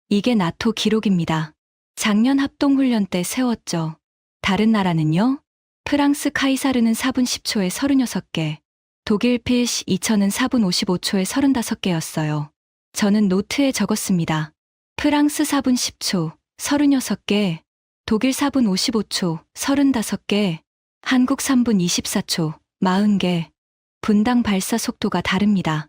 이게 나토 기록입니다. 작년 합동훈련 때 세웠죠. 다른 나라는요? 프랑스 카이사르는 4분 10초에 36개, 독일 필시 2000은 4분 55초에 35개였어요. 저는 노트에 적었습니다. 프랑스 4분 10초, 36개, 독일 4분 55초, 35개, 한국 3분 24초, 40개. 분당 발사 속도가 다릅니다.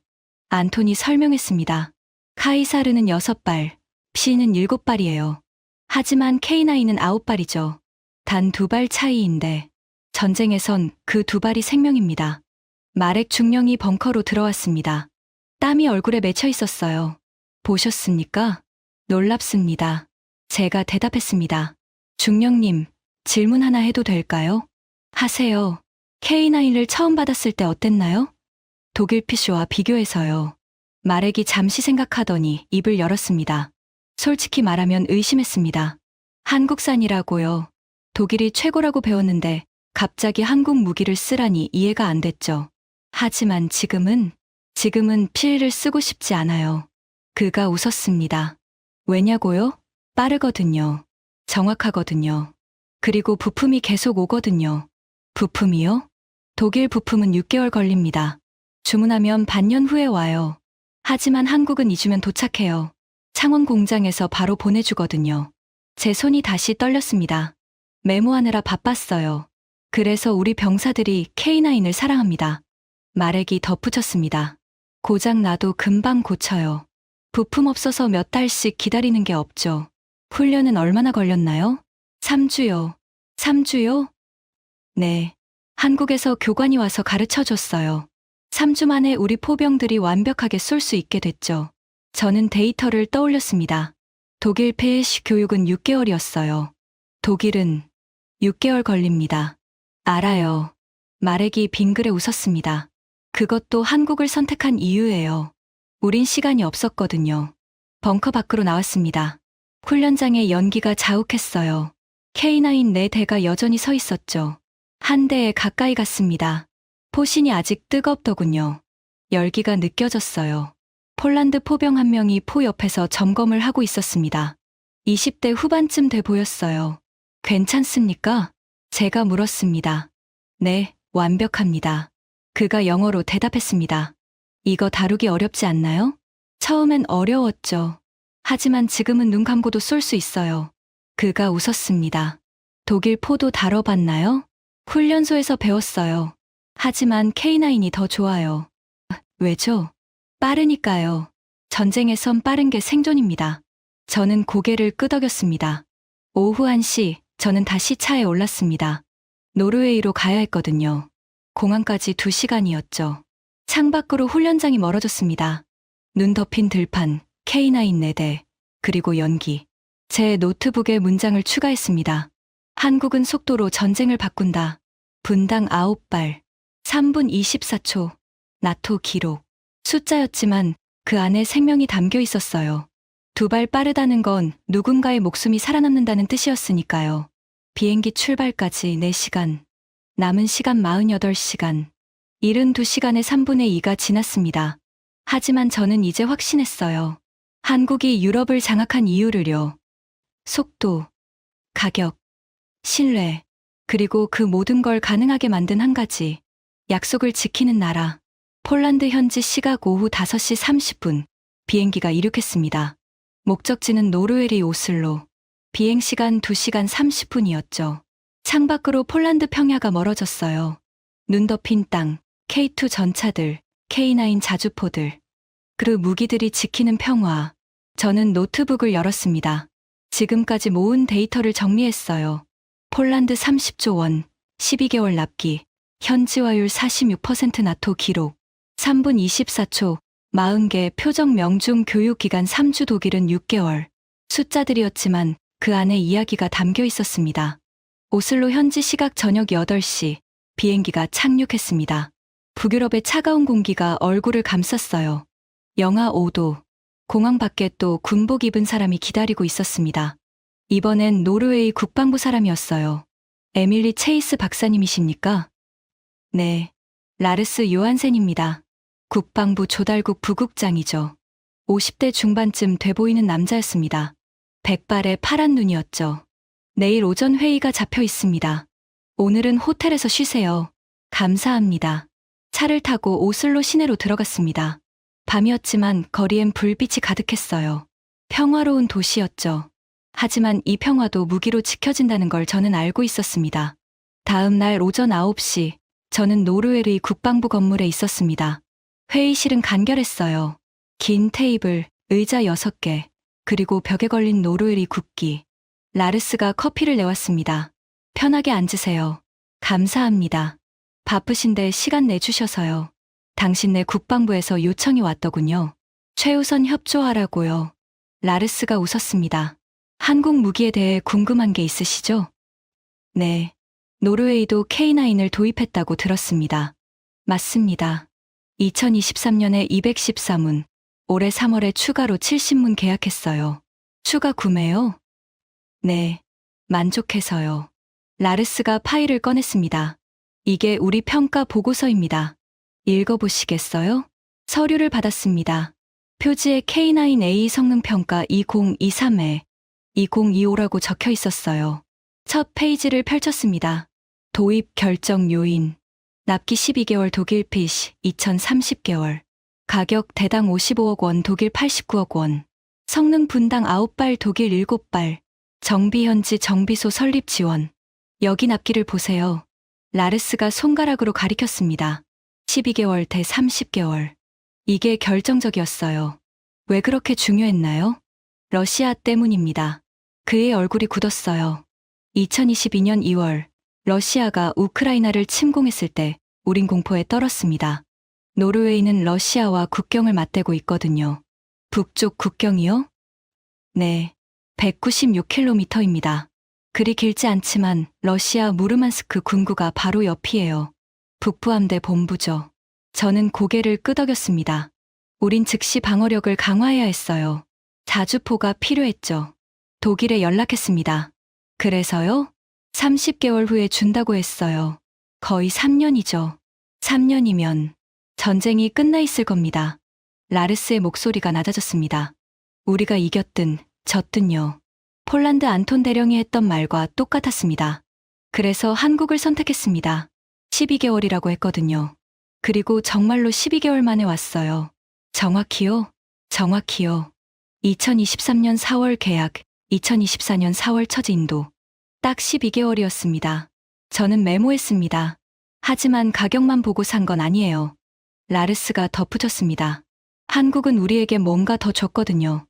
안톤이 설명했습니다. 카이사르는 6발, P는 7발이에요. 하지만 K9은 9발이죠. 단 2발 차이인데 전쟁에선 그 2발이 생명입니다. 마렉 중령이 벙커로 들어왔습니다. 땀이 얼굴에 맺혀 있었어요. 보셨습니까? 놀랍습니다. 제가 대답했습니다. 중령님, 질문 하나 해도 될까요? 하세요. K9을 처음 받았을 때 어땠나요? 독일 피쇼와 비교해서요. 마렉이 잠시 생각하더니 입을 열었습니다. 솔직히 말하면 의심했습니다. 한국산이라고요. 독일이 최고라고 배웠는데 갑자기 한국 무기를 쓰라니 이해가 안 됐죠. 하지만 지금은 필을 쓰고 싶지 않아요. 그가 웃었습니다. 왜냐고요? 빠르거든요. 정확하거든요. 그리고 부품이 계속 오거든요. 부품이요? 독일 부품은 6개월 걸립니다. 주문하면 반년 후에 와요. 하지만 한국은 2주면 도착해요. 창원 공장에서 바로 보내주거든요. 제 손이 다시 떨렸습니다. 메모하느라 바빴어요. 그래서 우리 병사들이 K9을 사랑합니다. 마렉이 덧붙였습니다. 고장 나도 금방 고쳐요. 부품 없어서 몇 달씩 기다리는 게 없죠. 훈련은 얼마나 걸렸나요? 3주요. 3주요? 네. 한국에서 교관이 와서 가르쳐 줬어요. 3주 만에 우리 포병들이 완벽하게 쏠 수 있게 됐죠. 저는 데이터를 떠올렸습니다. 독일 필시 교육은 6개월이었어요. 독일은 6개월 걸립니다. 알아요. 마렉이 빙그레 웃었습니다. 그것도 한국을 선택한 이유예요. 우린 시간이 없었거든요. 벙커 밖으로 나왔습니다. 훈련장에 연기가 자욱했어요. K9 4대가 여전히 서 있었죠. 한 대에 가까이 갔습니다. 포신이 아직 뜨겁더군요. 열기가 느껴졌어요. 폴란드 포병 한 명이 포 옆에서 점검을 하고 있었습니다. 20대 후반쯤 돼 보였어요. 괜찮습니까? 제가 물었습니다. 네, 완벽합니다. 그가 영어로 대답했습니다. 이거 다루기 어렵지 않나요? 처음엔 어려웠죠. 하지만 지금은 눈 감고도 쏠 수 있어요. 그가 웃었습니다. 독일 포도 다뤄봤나요? 훈련소에서 배웠어요. 하지만 K9이 더 좋아요. 왜죠? 빠르니까요. 전쟁에선 빠른 게 생존입니다. 저는 고개를 끄덕였습니다. 오후 1시, 저는 다시 차에 올랐습니다. 노르웨이로 가야 했거든요. 공항까지 2시간이었죠. 창밖으로 훈련장이 멀어졌습니다. 눈 덮인 들판, K9 4대, 그리고 연기. 제 노트북에 문장을 추가했습니다. 한국은 속도로 전쟁을 바꾼다. 분당 9발, 3분 24초, 나토 기록. 숫자였지만 그 안에 생명이 담겨 있었어요. 2발 빠르다는 건 누군가의 목숨이 살아남는다는 뜻이었으니까요. 비행기 출발까지 4시간, 남은 시간 48시간, 72시간의 3분의 2가 지났습니다. 하지만 저는 이제 확신했어요. 한국이 유럽을 장악한 이유를요. 속도, 가격, 신뢰, 그리고 그 모든 걸 가능하게 만든 한 가지. 약속을 지키는 나라. 폴란드 현지 시각 오후 5시 30분. 비행기가 이륙했습니다. 목적지는 노르웨이 오슬로. 비행시간 2시간 30분이었죠. 창밖으로 폴란드 평야가 멀어졌어요. 눈 덮인 땅, K2 전차들, K9 자주포들. 그 무기들이 지키는 평화. 저는 노트북을 열었습니다. 지금까지 모은 데이터를 정리했어요. 폴란드 30조 원, 12개월 납기, 현지화율 46% 나토 기록, 3분 24초, 40개 표적 명중 교육기간 3주 독일은 6개월. 숫자들이었지만 그 안에 이야기가 담겨 있었습니다. 오슬로 현지 시각 저녁 8시, 비행기가 착륙했습니다. 북유럽의 차가운 공기가 얼굴을 감쌌어요. 영하 5도. 공항 밖에 또 군복 입은 사람이 기다리고 있었습니다. 이번엔 노르웨이 국방부 사람이었어요. 에밀리 체이스 박사님이십니까? 네. 라르스 요한센입니다. 국방부 조달국 부국장이죠. 50대 중반쯤 돼 보이는 남자였습니다. 백발에 파란 눈이었죠. 내일 오전 회의가 잡혀 있습니다. 오늘은 호텔에서 쉬세요. 감사합니다. 차를 타고 오슬로 시내로 들어갔습니다. 밤이었지만 거리엔 불빛이 가득했어요. 평화로운 도시였죠. 하지만 이 평화도 무기로 지켜진다는 걸 저는 알고 있었습니다. 다음 날 오전 9시, 저는 노르웨이 국방부 건물에 있었습니다. 회의실은 간결했어요. 긴 테이블, 의자 6개, 그리고 벽에 걸린 노르웨이 국기. 라르스가 커피를 내왔습니다. 편하게 앉으세요. 감사합니다. 바쁘신데 시간 내주셔서요. 당신네 국방부에서 요청이 왔더군요. 최우선 협조하라고요. 라르스가 웃었습니다. 한국 무기에 대해 궁금한 게 있으시죠? 네. 노르웨이도 K9을 도입했다고 들었습니다. 맞습니다. 2023년에 214문, 올해 3월에 추가로 70문 계약했어요. 추가 구매요? 네. 만족해서요. 라르스가 파일을 꺼냈습니다. 이게 우리 평가 보고서입니다. 읽어보시겠어요? 서류를 받았습니다. 표지에 K9A 성능평가 2023에 2025라고 적혀 있었어요. 첫 페이지를 펼쳤습니다. 도입 결정 요인. 납기 12개월 독일 핏 2030개월. 가격 대당 55억 원 독일 89억 원. 성능 분당 9발 독일 7발. 정비 현지 정비소 설립 지원. 여기 납기를 보세요. 라르스가 손가락으로 가리켰습니다. 12개월 대 30개월. 이게 결정적이었어요. 왜 그렇게 중요했나요? 러시아 때문입니다. 그의 얼굴이 굳었어요. 2022년 2월, 러시아가 우크라이나를 침공했을 때 우린 공포에 떨었습니다. 노르웨이는 러시아와 국경을 맞대고 있거든요. 북쪽 국경이요? 네, 196km입니다. 그리 길지 않지만 러시아 무르만스크 군구가 바로 옆이에요. 북부함대 본부죠. 저는 고개를 끄덕였습니다. 우린 즉시 방어력을 강화해야 했어요. 자주포가 필요했죠. 독일에 연락했습니다. 그래서요? 30개월 후에 준다고 했어요. 거의 3년이죠. 3년이면 전쟁이 끝나 있을 겁니다. 라르스의 목소리가 낮아졌습니다. 우리가 이겼든 졌든요. 폴란드 안톤 대령이 했던 말과 똑같았습니다. 그래서 한국을 선택했습니다. 12개월이라고 했거든요. 그리고 정말로 12개월 만에 왔어요. 정확히요? 정확히요. 2023년 4월 계약, 2024년 4월 첫 인도. 딱 12개월이었습니다. 저는 메모했습니다. 하지만 가격만 보고 산 건 아니에요. 라르스가 덧붙였습니다. 한국은 우리에게 뭔가 더 줬거든요.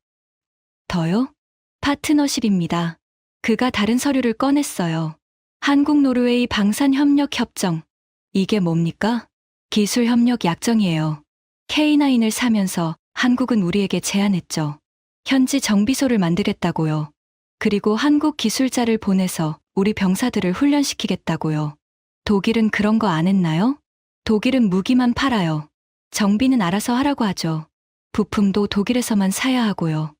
더요? 파트너십입니다. 그가 다른 서류를 꺼냈어요. 한국-노르웨이 방산협력협정. 이게 뭡니까? 기술협력 약정이에요. K9을 사면서 한국은 우리에게 제안했죠. 현지 정비소를 만들겠다고요. 그리고 한국 기술자를 보내서 우리 병사들을 훈련시키겠다고요. 독일은 그런 거 안 했나요? 독일은 무기만 팔아요. 정비는 알아서 하라고 하죠. 부품도 독일에서만 사야 하고요.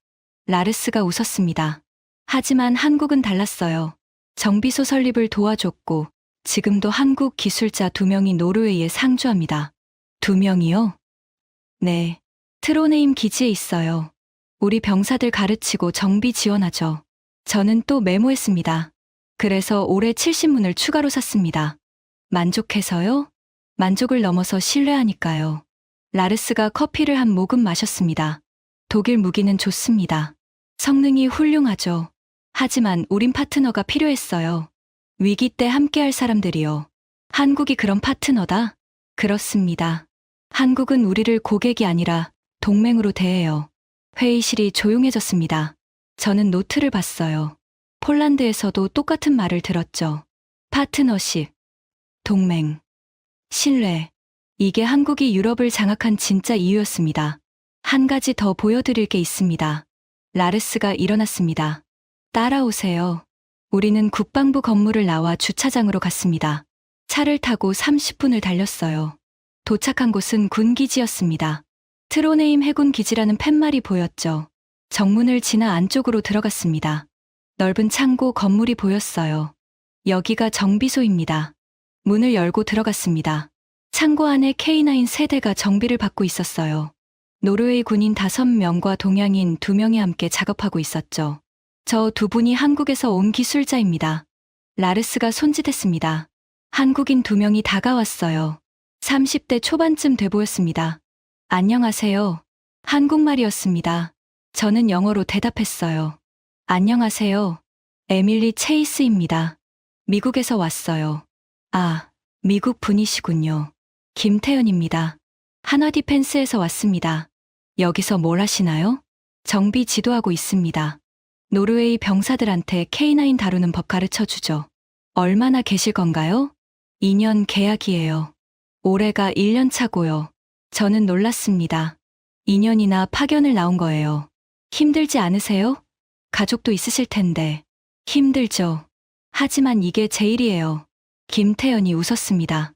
라르스가 웃었습니다. 하지만 한국은 달랐어요. 정비소 설립을 도와줬고 지금도 한국 기술자 2명이 노르웨이에 상주합니다. 2명이요? 네. 트로네임 기지에 있어요. 우리 병사들 가르치고 정비 지원하죠. 저는 또 메모했습니다. 그래서 올해 70문을 추가로 샀습니다. 만족해서요? 만족을 넘어서 신뢰하니까요. 라르스가 커피를 한 모금 마셨습니다. 독일 무기는 좋습니다. 성능이 훌륭하죠. 하지만 우린 파트너가 필요했어요. 위기 때 함께할 사람들이요. 한국이 그런 파트너다? 그렇습니다. 한국은 우리를 고객이 아니라 동맹으로 대해요. 회의실이 조용해졌습니다. 저는 노트를 봤어요. 폴란드에서도 똑같은 말을 들었죠. 파트너십, 동맹, 신뢰. 이게 한국이 유럽을 장악한 진짜 이유였습니다. 한 가지 더 보여드릴 게 있습니다. 라르스가 일어났습니다. 따라오세요. 우리는 국방부 건물을 나와 주차장으로 갔습니다. 차를 타고 30분을 달렸어요. 도착한 곳은 군기지였습니다. 트로네임 해군 기지라는 팻말이 보였죠. 정문을 지나 안쪽으로 들어갔습니다. 넓은 창고 건물이 보였어요. 여기가 정비소입니다. 문을 열고 들어갔습니다. 창고 안에 K9 세대가 정비를 받고 있었어요. 노르웨이 군인 5명과 동양인 2명이 함께 작업하고 있었죠. 저 2분이 한국에서 온 기술자입니다. 라르스가 손짓했습니다. 한국인 2명이 다가왔어요. 30대 초반쯤 돼 보였습니다. 안녕하세요. 한국말이었습니다. 저는 영어로 대답했어요. 안녕하세요. 에밀리 체이스입니다. 미국에서 왔어요. 아, 미국 분이시군요. 김태연입니다. 한화디펜스에서 왔습니다. 여기서 뭘 하시나요? 정비 지도하고 있습니다. 노르웨이 병사들한테 K9 다루는 법 가르쳐 주죠. 얼마나 계실 건가요? 2년 계약이에요. 올해가 1년 차고요. 저는 놀랐습니다. 2년이나 파견을 나온 거예요. 힘들지 않으세요? 가족도 있으실 텐데. 힘들죠. 하지만 이게 제 일이에요. 김태연이 웃었습니다.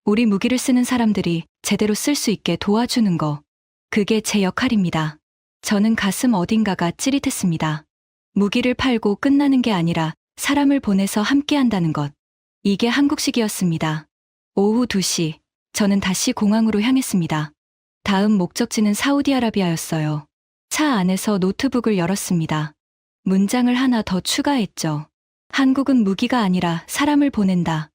우리 무기를 쓰는 사람들이 제대로 쓸 수 있게 도와주는 거. 그게 제 역할입니다. 저는 가슴 어딘가가 찌릿했습니다. 무기를 팔고 끝나는 게 아니라 사람을 보내서 함께 한다는 것. 이게 한국식이었습니다. 오후 2시, 저는 다시 공항으로 향했습니다. 다음 목적지는 사우디아라비아였어요. 차 안에서 노트북을 열었습니다. 문장을 하나 더 추가했죠. 한국은 무기가 아니라 사람을 보낸다.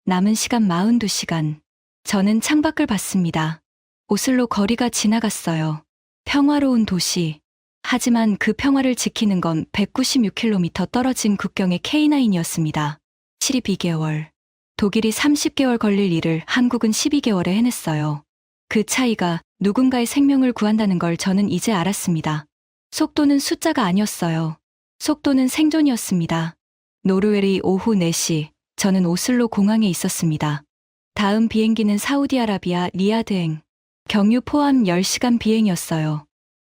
남은 시간 42시간. 저는 창밖을 봤습니다. 오슬로 거리가 지나갔어요. 평화로운 도시. 하지만 그 평화를 지키는 건 196km 떨어진 국경의 K9이었습니다. 12개월. 독일이 30개월 걸릴 일을 한국은 12개월에 해냈어요. 그 차이가 누군가의 생명을 구한다는 걸 저는 이제 알았습니다. 속도는 숫자가 아니었어요. 속도는 생존이었습니다. 노르웨이 오후 4시, 저는 오슬로 공항에 있었습니다. 다음 비행기는 사우디아라비아 리야드행. 경유 포함 10시간 비행이었어요.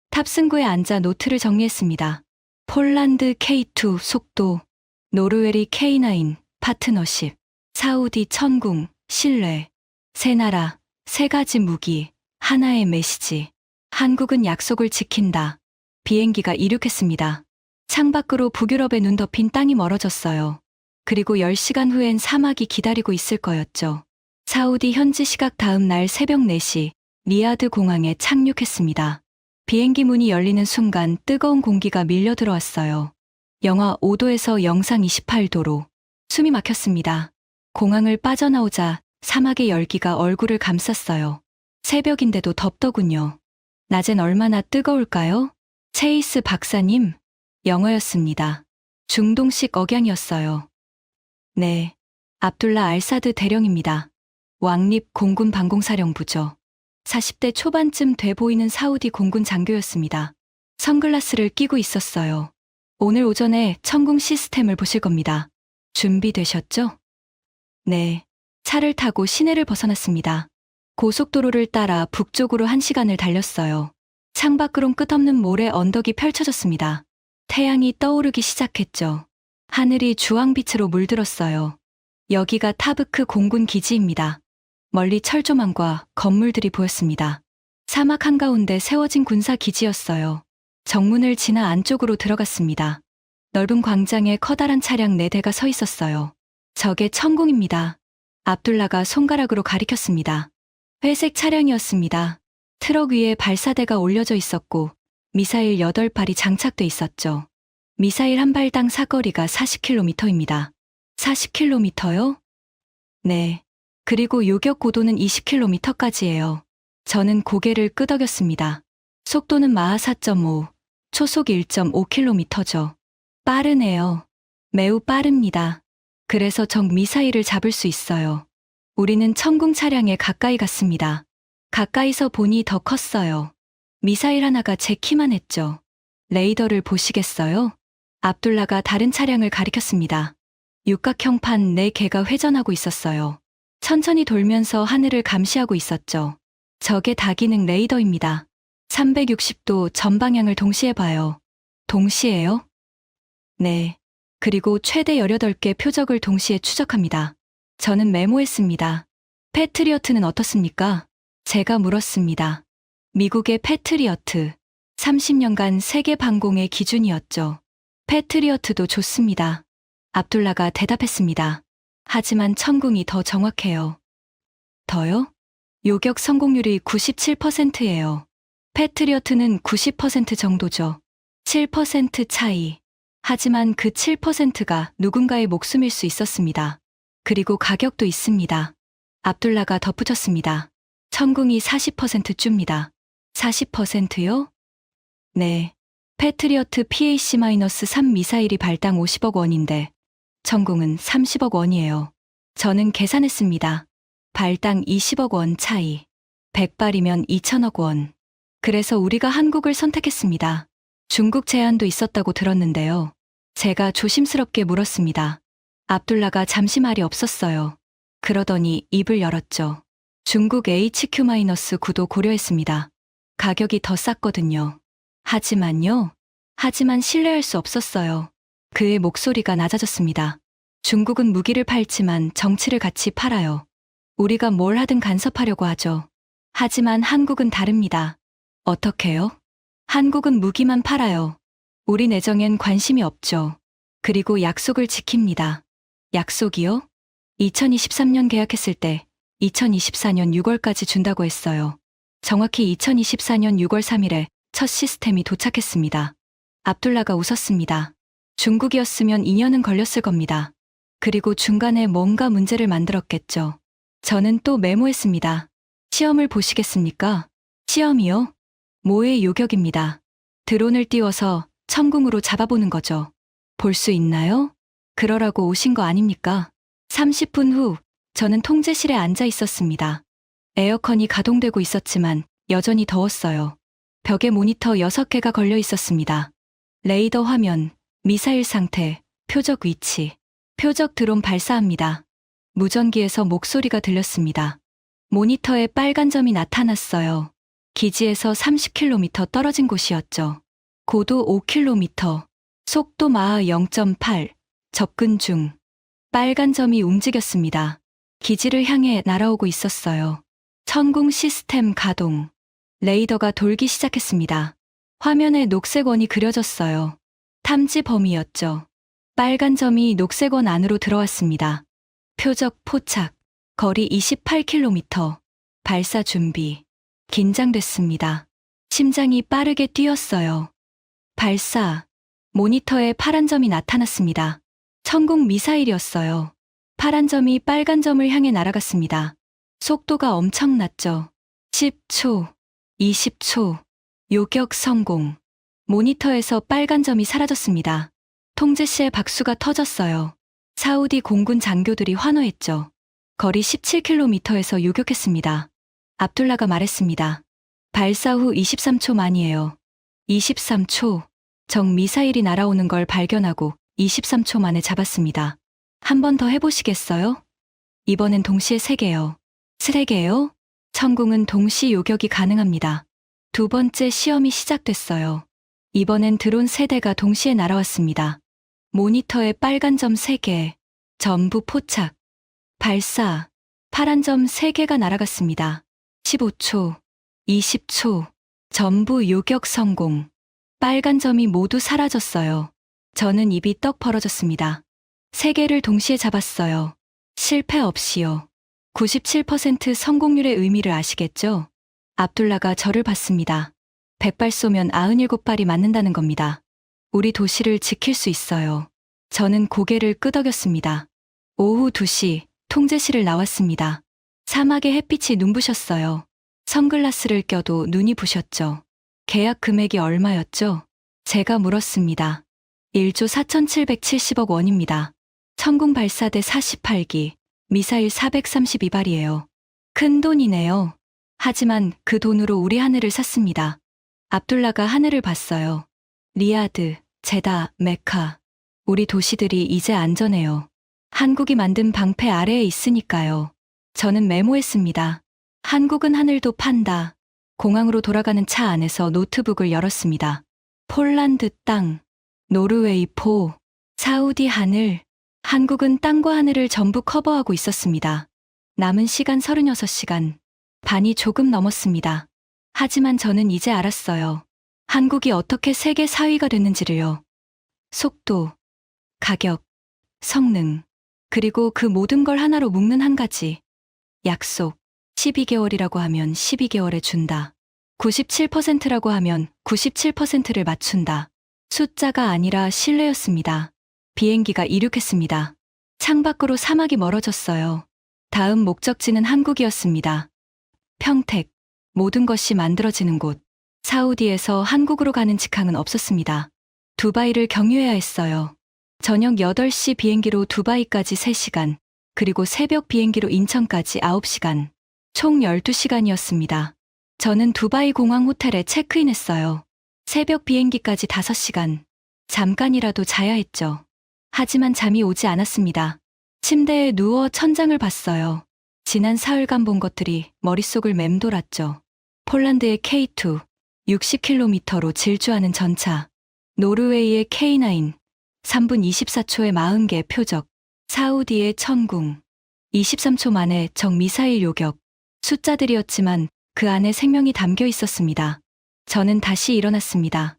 탑승구에 앉아 노트를 정리했습니다. 폴란드 K2 속도, 노르웨이 K9 파트너십, 사우디 천궁 신뢰, 세 나라, 세 가지 무기, 하나의 메시지. 한국은 약속을 지킨다. 비행기가 이륙했습니다. 창밖으로 북유럽에 눈 덮인 땅이 멀어졌어요. 그리고 10시간 후엔 사막이 기다리고 있을 거였죠. 사우디 현지 시각 다음 날 새벽 4시, 리야드 공항에 착륙했습니다. 비행기 문이 열리는 순간 뜨거운 공기가 밀려 들어왔어요. 영하 5도에서 영상 28도로 숨이 막혔습니다. 공항을 빠져나오자 사막의 열기가 얼굴을 감쌌어요. 새벽인데도 덥더군요. 낮엔 얼마나 뜨거울까요? 체이스 박사님, 영어였습니다. 중동식 억양이었어요. 네, 압둘라 알사드 대령입니다. 왕립 공군 방공사령부죠. 40대 초반쯤 돼 보이는 사우디 공군 장교였습니다. 선글라스를 끼고 있었어요. 오늘 오전에 천궁 시스템을 보실 겁니다. 준비되셨죠? 네. 차를 타고 시내를 벗어났습니다. 고속도로를 따라 북쪽으로 1시간을 달렸어요. 창밖으론 끝없는 모래 언덕이 펼쳐졌습니다. 태양이 떠오르기 시작했죠. 하늘이 주황빛으로 물들었어요. 여기가 타브크 공군 기지입니다. 멀리 철조망과 건물들이 보였습니다. 사막 한가운데 세워진 군사 기지였어요. 정문을 지나 안쪽으로 들어갔습니다. 넓은 광장에 커다란 차량 4대가 서 있었어요. 저게 천궁입니다. 압둘라가 손가락으로 가리켰습니다. 회색 차량이었습니다. 트럭 위에 발사대가 올려져 있었고 미사일 8발이 장착돼 있었죠. 미사일 한 발당 사거리가 40km입니다. 40km요? 네. 그리고 요격 고도는 20km까지예요. 저는 고개를 끄덕였습니다. 속도는 마하 4.5, 초속 1.5km죠. 빠르네요. 매우 빠릅니다. 그래서 적 미사일을 잡을 수 있어요. 우리는 천궁 차량에 가까이 갔습니다. 가까이서 보니 더 컸어요. 미사일 하나가 제 키만 했죠. 레이더를 보시겠어요? 압둘라가 다른 차량을 가리켰습니다. 육각형판 4개가 회전하고 있었어요. 천천히 돌면서 하늘을 감시하고 있었죠. 저게 다기능 레이더입니다. 360도 전방향을 동시에 봐요. 동시에요? 네. 그리고 최대 18개 표적을 동시에 추적합니다. 저는 메모했습니다. 패트리어트는 어떻습니까? 제가 물었습니다. 미국의 패트리어트. 30년간 세계 방공의 기준이었죠. 패트리어트도 좋습니다. 압둘라가 대답했습니다. 하지만 천궁이 더 정확해요. 더요? 요격 성공률이 97%예요. 패트리어트는 90% 정도죠. 7% 차이. 하지만 그 7%가 누군가의 목숨일 수 있었습니다. 그리고 가격도 있습니다. 압둘라가 덧붙였습니다. 천궁이 40% 줍니다. 40%요? 네. 패트리어트 PAC-3 미사일이 발당 50억 원인데 천궁은 30억 원이에요. 저는 계산했습니다. 발당 20억 원 차이. 100발이면 2천억 원. 그래서 우리가 한국을 선택했습니다. 중국 제안도 있었다고 들었는데요. 제가 조심스럽게 물었습니다. 압둘라가 잠시 말이 없었어요. 그러더니 입을 열었죠. 중국 HQ-9도 고려했습니다. 가격이 더 쌌거든요. 하지만 신뢰할 수 없었어요. 그의 목소리가 낮아졌습니다. 중국은 무기를 팔지만 정치를 같이 팔아요. 우리가 뭘 하든 간섭하려고 하죠. 하지만 한국은 다릅니다. 어떻게요? 한국은 무기만 팔아요. 우리 내정엔 관심이 없죠. 그리고 약속을 지킵니다. 약속이요? 2023년 계약했을 때 2024년 6월까지 준다고 했어요. 정확히 2024년 6월 3일에 첫 시스템이 도착했습니다. 압둘라가 웃었습니다. 중국이었으면 2년은 걸렸을 겁니다. 그리고 중간에 뭔가 문제를 만들었겠죠. 저는 또 메모했습니다. 시험을 보시겠습니까? 시험이요? 모의 요격입니다. 드론을 띄워서 천궁으로 잡아보는 거죠. 볼 수 있나요? 그러라고 오신 거 아닙니까? 30분 후 저는 통제실에 앉아 있었습니다. 에어컨이 가동되고 있었지만 여전히 더웠어요. 벽에 모니터 6개가 걸려 있었습니다. 레이더 화면, 미사일 상태, 표적 위치, 표적 드론 발사합니다. 무전기에서 목소리가 들렸습니다. 모니터에 빨간 점이 나타났어요. 기지에서 30km 떨어진 곳이었죠. 고도 5km, 속도 마하 0.8, 접근 중. 빨간 점이 움직였습니다. 기지를 향해 날아오고 있었어요. 천궁 시스템 가동. 레이더가 돌기 시작했습니다. 화면에 녹색 원이 그려졌어요. 탐지 범위였죠. 빨간 점이 녹색 원 안으로 들어왔습니다. 표적 포착. 거리 28km. 발사 준비. 긴장됐습니다. 심장이 빠르게 뛰었어요. 발사. 모니터에 파란 점이 나타났습니다. 천공 미사일이었어요. 파란 점이 빨간 점을 향해 날아갔습니다. 속도가 엄청났죠. 10초, 20초, 요격 성공. 모니터에서 빨간 점이 사라졌습니다. 통제 시에 박수가 터졌어요. 사우디 공군 장교들이 환호했죠. 거리 17km에서 요격했습니다. 압둘라가 말했습니다. 발사 후 23초 만이에요. 23초. 적 미사일이 날아오는 걸 발견하고 23초 만에 잡았습니다. 한 번 더 해보시겠어요? 이번엔 동시에 3개요. 3개요? 천궁은 동시 요격이 가능합니다. 두 번째 시험이 시작됐어요. 이번엔 드론 3대가 동시에 날아왔습니다. 모니터에 빨간 점 3개, 전부 포착. 발사. 파란 점 3개가 날아갔습니다. 15초, 20초, 전부 요격 성공. 빨간 점이 모두 사라졌어요. 저는 입이 떡 벌어졌습니다. 3개를 동시에 잡았어요. 실패 없이요. 97% 성공률의 의미를 아시겠죠? 압둘라가 저를 봤습니다. 100발 쏘면 97발이 맞는다는 겁니다. 우리 도시를 지킬 수 있어요. 저는 고개를 끄덕였습니다. 오후 2시 통제실을 나왔습니다. 사막의 햇빛이 눈부셨어요. 선글라스를 껴도 눈이 부셨죠. 계약 금액이 얼마였죠? 제가 물었습니다. 1조 4,770억 원입니다. 천궁 발사대 48기, 미사일 432발이에요. 큰 돈이네요. 하지만 그 돈으로 우리 하늘을 샀습니다. 압둘라가 하늘을 봤어요. 리야드, 제다, 메카. 우리 도시들이 이제 안전해요. 한국이 만든 방패 아래에 있으니까요. 저는 메모했습니다. 한국은 하늘도 판다. 공항으로 돌아가는 차 안에서 노트북을 열었습니다. 폴란드 땅, 노르웨이 포, 사우디 하늘. 한국은 땅과 하늘을 전부 커버하고 있었습니다. 남은 시간 36시간. 반이 조금 넘었습니다. 하지만 저는 이제 알았어요. 한국이 어떻게 세계 4위가 됐는지를요. 속도, 가격, 성능, 그리고 그 모든 걸 하나로 묶는 한 가지. 약속. 12개월이라고 하면 12개월에 준다. 97%라고 하면 97%를 맞춘다. 숫자가 아니라 신뢰였습니다. 비행기가 이륙했습니다. 창밖으로 사막이 멀어졌어요. 다음 목적지는 한국이었습니다. 평택. 모든 것이 만들어지는 곳. 사우디에서 한국으로 가는 직항은 없었습니다. 두바이를 경유해야 했어요. 저녁 8시 비행기로 두바이까지 3시간, 그리고 새벽 비행기로 인천까지 9시간. 총 12시간이었습니다. 저는 두바이 공항 호텔에 체크인했어요. 새벽 비행기까지 5시간. 잠깐이라도 자야 했죠. 하지만 잠이 오지 않았습니다. 침대에 누워 천장을 봤어요. 지난 사흘간 본 것들이 머릿속을 맴돌았죠. 폴란드의 K2, 60km로 질주하는 전차. 노르웨이의 K9, 3분 24초에 40개 표적. 사우디의 천궁, 23초 만에 적 미사일 요격. 숫자들이었지만 그 안에 생명이 담겨 있었습니다. 저는 다시 일어났습니다.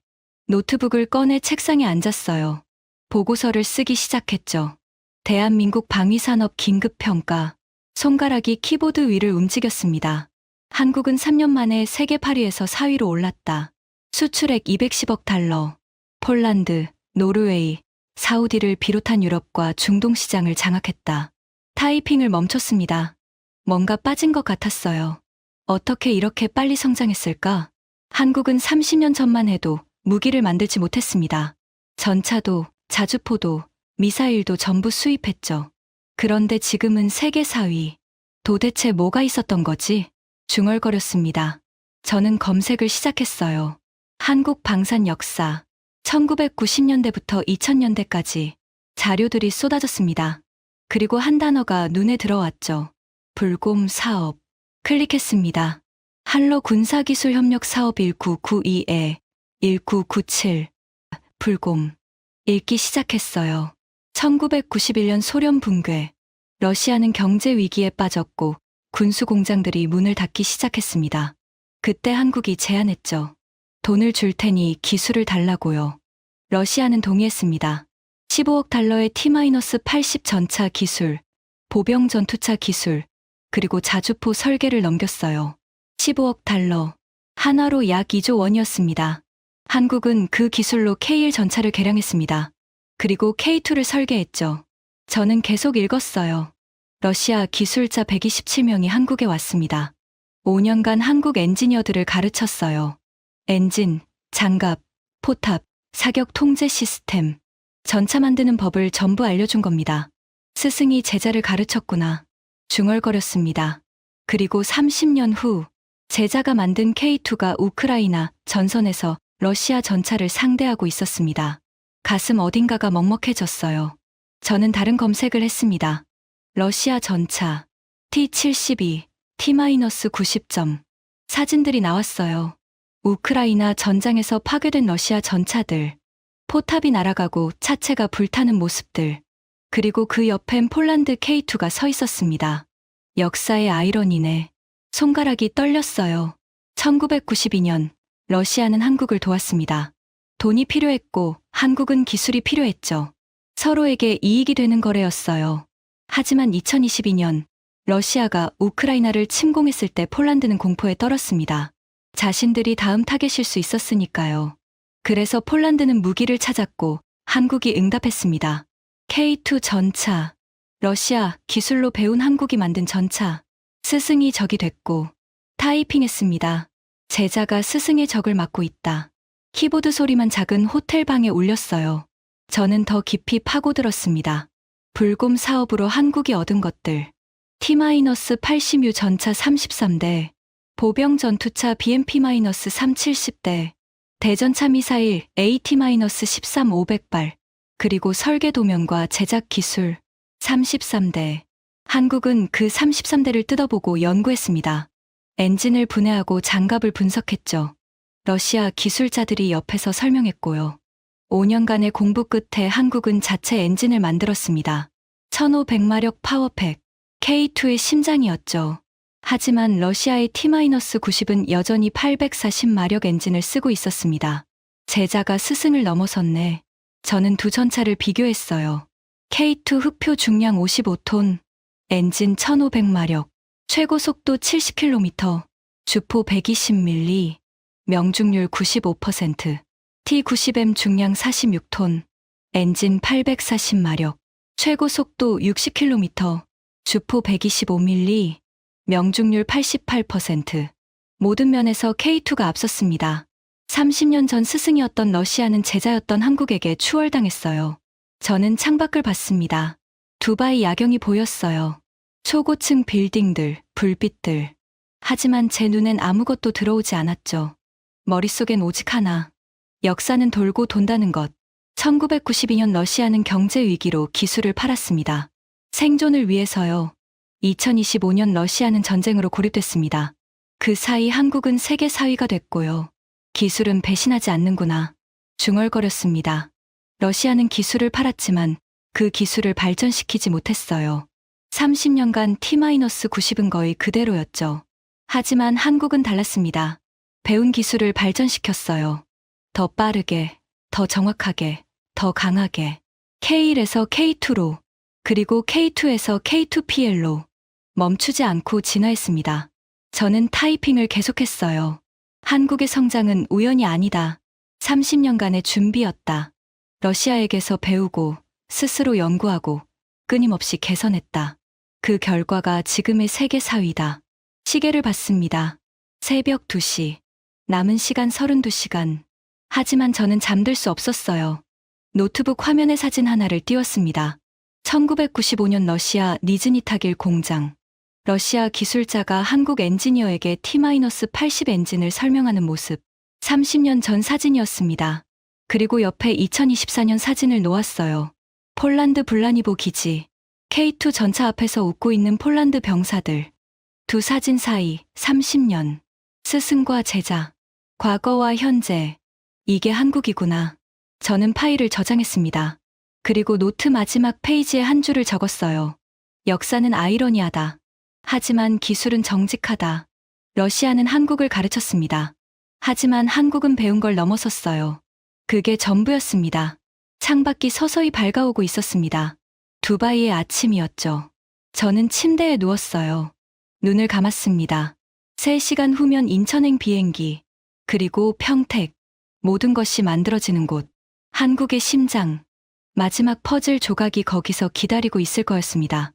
노트북을 꺼내 책상에 앉았어요. 보고서를 쓰기 시작했죠. 대한민국 방위산업 긴급평가. 손가락이 키보드 위를 움직였습니다. 한국은 3년 만에 세계 8위에서 4위로 올랐다. 수출액 210억 달러. 폴란드, 노르웨이, 사우디를 비롯한 유럽과 중동 시장을 장악했다. 타이핑을 멈췄습니다. 뭔가 빠진 것 같았어요. 어떻게 이렇게 빨리 성장했을까? 한국은 30년 전만 해도 무기를 만들지 못했습니다. 전차도, 자주포도, 미사일도 전부 수입했죠. 그런데 지금은 세계 4위. 도대체 뭐가 있었던 거지? 중얼거렸습니다. 저는 검색을 시작했어요. 한국 방산 역사. 1990년대부터 2000년대까지 자료들이 쏟아졌습니다. 그리고 한 단어가 눈에 들어왔죠. 불곰 사업. 클릭했습니다. 한러 군사기술협력 사업 1992에 1997. 불곰. 읽기 시작했어요. 1991년 소련 붕괴. 러시아는 경제 위기에 빠졌고 군수 공장들이 문을 닫기 시작했습니다. 그때 한국이 제안했죠. 돈을 줄 테니 기술을 달라고요. 러시아는 동의했습니다. 15억 달러의 T-80 전차 기술, 보병 전투차 기술, 그리고 자주포 설계를 넘겼어요. 15억 달러. 한화로 약 2조 원이었습니다. 한국은 그 기술로 K1 전차를 개량했습니다. 그리고 K2를 설계했죠. 저는 계속 읽었어요. 러시아 기술자 127명이 한국에 왔습니다. 5년간 한국 엔지니어들을 가르쳤어요. 엔진, 장갑, 포탑, 사격 통제 시스템, 전차 만드는 법을 전부 알려준 겁니다. 스승이 제자를 가르쳤구나. 중얼거렸습니다. 그리고 30년 후 제자가 만든 K2가 우크라이나 전선에서 러시아 전차를 상대하고 있었습니다. 가슴 어딘가가 먹먹해졌어요. 저는 다른 검색을 했습니다. 러시아 전차 T-72, T-90점. 사진들이 나왔어요. 우크라이나 전장에서 파괴된 러시아 전차들, 포탑이 날아가고 차체가 불타는 모습들, 그리고 그 옆엔 폴란드 K2가 서 있었습니다. 역사의 아이러니네. 손가락이 떨렸어요. 1992년 러시아는 한국을 도왔습니다. 돈이 필요했고 한국은 기술이 필요했죠. 서로에게 이익이 되는 거래였어요. 하지만 2022년 러시아가 우크라이나를 침공했을 때 폴란드는 공포에 떨었습니다. 자신들이 다음 타겟일 수 있었으니까요. 그래서 폴란드는 무기를 찾았고 한국이 응답했습니다. K2 전차. 러시아 기술로 배운 한국이 만든 전차. 스승이 적이 됐고 타이핑했습니다. 제자가 스승의 적을 맡고 있다. 키보드 소리만 작은 호텔 방에 울렸어요. 저는 더 깊이 파고들었습니다. 불곰 사업으로 한국이 얻은 것들. T-80U 전차 33대, 보병 전투차 BMP-3 70대, 대전차 미사일 AT-13 500발, 그리고 설계 도면과 제작 기술 33대. 한국은 그 33대를 뜯어보고 연구했습니다. 엔진을 분해하고 장갑을 분석했죠. 러시아 기술자들이 옆에서 설명했고요. 5년간의 공부 끝에 한국은 자체 엔진을 만들었습니다. 1500마력 파워팩, K2의 심장이었죠. 하지만 러시아의 T-90은 여전히 840마력 엔진을 쓰고 있었습니다. 제자가 스승을 넘어섰네. 저는 두 전차를 비교했어요. K2 흑표 중량 55톤, 엔진 1500마력, 최고 속도 70km, 주포 120mm, 명중률 95%, T-90M 중량 46톤, 엔진 840마력, 최고 속도 60km, 주포 125mm, 명중률 88%. 모든 면에서 K2가 앞섰습니다. 30년 전 스승이었던 러시아는 제자였던 한국에게 추월당했어요. 저는 창밖을 봤습니다. 두바이 야경이 보였어요. 초고층 빌딩들, 불빛들. 하지만 제 눈엔 아무것도 들어오지 않았죠. 머릿속엔 오직 하나. 역사는 돌고 돈다는 것. 1992년 러시아는 경제 위기로 기술을 팔았습니다. 생존을 위해서요. 2025년 러시아는 전쟁으로 고립됐습니다. 그 사이 한국은 세계 4위가 됐고요. 기술은 배신하지 않는구나. 중얼거렸습니다. 러시아는 기술을 팔았지만 그 기술을 발전시키지 못했어요. 30년간 T-90은 거의 그대로였죠. 하지만 한국은 달랐습니다. 배운 기술을 발전시켰어요. 더 빠르게, 더 정확하게, 더 강하게. K1에서 K2로, 그리고 K2에서 K2PL로 멈추지 않고 진화했습니다. 저는 타이핑을 계속했어요. 한국의 성장은 우연이 아니다. 30년간의 준비였다. 러시아에게서 배우고 스스로 연구하고 끊임없이 개선했다. 그 결과가 지금의 세계 4위다. 시계를 봤습니다. 새벽 2시. 남은 시간 32시간. 하지만 저는 잠들 수 없었어요. 노트북 화면에 사진 하나를 띄웠습니다. 1995년 러시아 니즈니타길 공장. 러시아 기술자가 한국 엔지니어에게 T-80 엔진을 설명하는 모습. 30년 전 사진이었습니다. 그리고 옆에 2024년 사진을 놓았어요. 폴란드 블라니보 기지. K2 전차 앞에서 웃고 있는 폴란드 병사들. 두 사진 사이 30년. 스승과 제자. 과거와 현재. 이게 한국이구나. 저는 파일을 저장했습니다. 그리고 노트 마지막 페이지에 한 줄을 적었어요. 역사는 아이러니하다. 하지만 기술은 정직하다. 러시아는 한국을 가르쳤습니다. 하지만 한국은 배운 걸 넘어섰어요. 그게 전부였습니다. 창밖이 서서히 밝아오고 있었습니다. 두바이의 아침이었죠. 저는 침대에 누웠어요. 눈을 감았습니다. 3시간 후면 인천행 비행기. 그리고 평택. 모든 것이 만들어지는 곳. 한국의 심장. 마지막 퍼즐 조각이 거기서 기다리고 있을 거였습니다.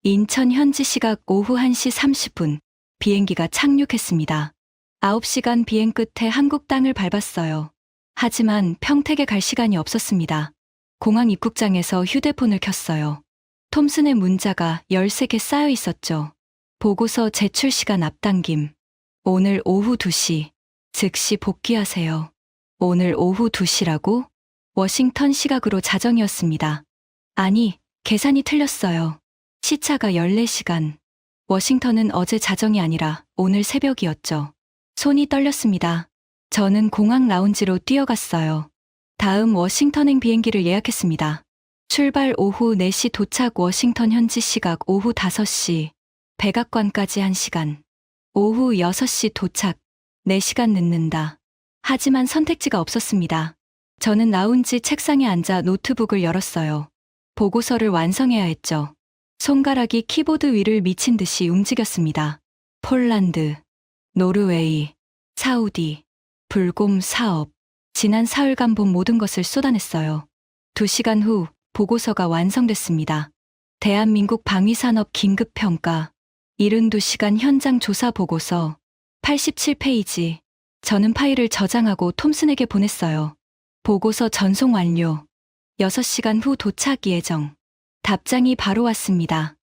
인천 현지 시각 오후 1시 30분. 비행기가 착륙했습니다. 9시간 비행 끝에 한국 땅을 밟았어요. 하지만 평택에 갈 시간이 없었습니다. 공항 입국장에서 휴대폰을 켰어요. 톰슨의 문자가 13개 쌓여 있었죠. 보고서 제출 시간 앞당김. 오늘 오후 2시. 즉시 복귀하세요. 오늘 오후 2시라고? 워싱턴 시각으로 자정이었습니다. 아니, 계산이 틀렸어요. 시차가 14시간. 워싱턴은 어제 자정이 아니라 오늘 새벽이었죠. 손이 떨렸습니다. 저는 공항 라운지로 뛰어갔어요. 다음 워싱턴행 비행기를 예약했습니다. 출발 오후 4시 도착 워싱턴 현지 시각 오후 5시. 백악관까지 1시간. 오후 6시 도착. 4시간 늦는다. 하지만 선택지가 없었습니다. 저는 라운지 책상에 앉아 노트북을 열었어요. 보고서를 완성해야 했죠. 손가락이 키보드 위를 미친 듯이 움직였습니다. 폴란드, 노르웨이, 사우디, 불곰 사업. 지난 사흘간 본 모든 것을 쏟아냈어요. 2시간 후 보고서가 완성됐습니다. 대한민국 방위산업 긴급평가. 72시간 현장 조사 보고서. 87페이지. 저는 파일을 저장하고 톰슨에게 보냈어요. 보고서 전송 완료. 6시간 후 도착 예정. 답장이 바로 왔습니다.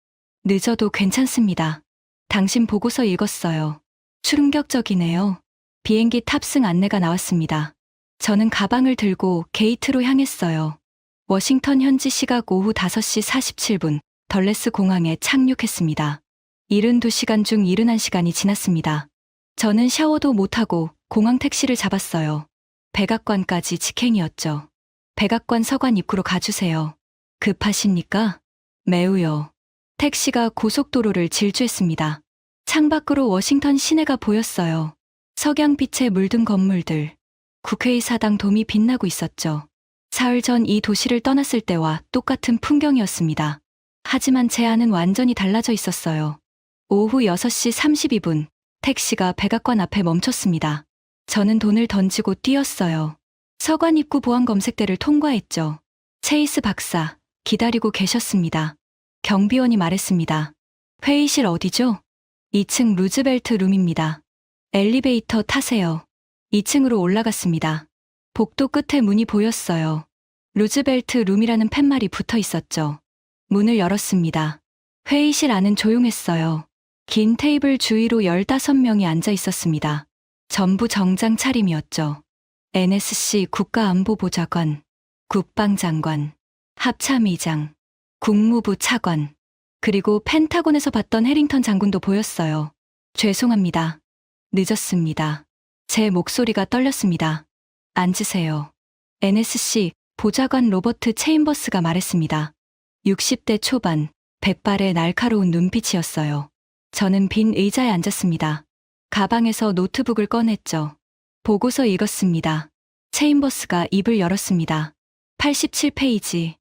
늦어도 괜찮습니다. 당신 보고서 읽었어요. 충격적이네요. 비행기 탑승 안내가 나왔습니다. 저는 가방을 들고 게이트로 향했어요. 워싱턴 현지 시각 오후 5시 47분 덜레스 공항에 착륙했습니다. 72시간 중 71시간이 지났습니다. 저는 샤워도 못하고 공항 택시를 잡았어요. 백악관까지 직행이었죠. 백악관 서관 입구로 가주세요. 급하십니까? 매우요. 택시가 고속도로를 질주했습니다. 창밖으로 워싱턴 시내가 보였어요. 석양빛에 물든 건물들. 국회의사당 돔이 빛나고 있었죠. 사흘 전 이 도시를 떠났을 때와 똑같은 풍경이었습니다. 하지만 제 안은 완전히 달라져 있었어요. 오후 6시 32분 택시가 백악관 앞에 멈췄습니다. 저는 돈을 던지고 뛰었어요. 서관 입구 보안 검색대를 통과했죠. 체이스 박사, 기다리고 계셨습니다. 경비원이 말했습니다. 회의실 어디죠? 2층 루즈벨트 룸입니다. 엘리베이터 타세요. 2층으로 올라갔습니다. 복도 끝에 문이 보였어요. 루즈벨트 룸이라는 팻말이 붙어 있었죠. 문을 열었습니다. 회의실 안은 조용했어요. 긴 테이블 주위로 15명이 앉아 있었습니다. 전부 정장 차림이었죠. NSC 국가안보보좌관, 국방장관, 합참의장, 국무부 차관, 그리고 펜타곤에서 봤던 해링턴 장군도 보였어요. 죄송합니다. 늦었습니다. 제 목소리가 떨렸습니다. 앉으세요. NSC 보좌관 로버트 체인버스가 말했습니다. 60대 초반, 백발의 날카로운 눈빛이었어요. 저는 빈 의자에 앉았습니다. 가방에서 노트북을 꺼냈죠. 보고서 읽었습니다. 체인버스가 입을 열었습니다. 87페이지.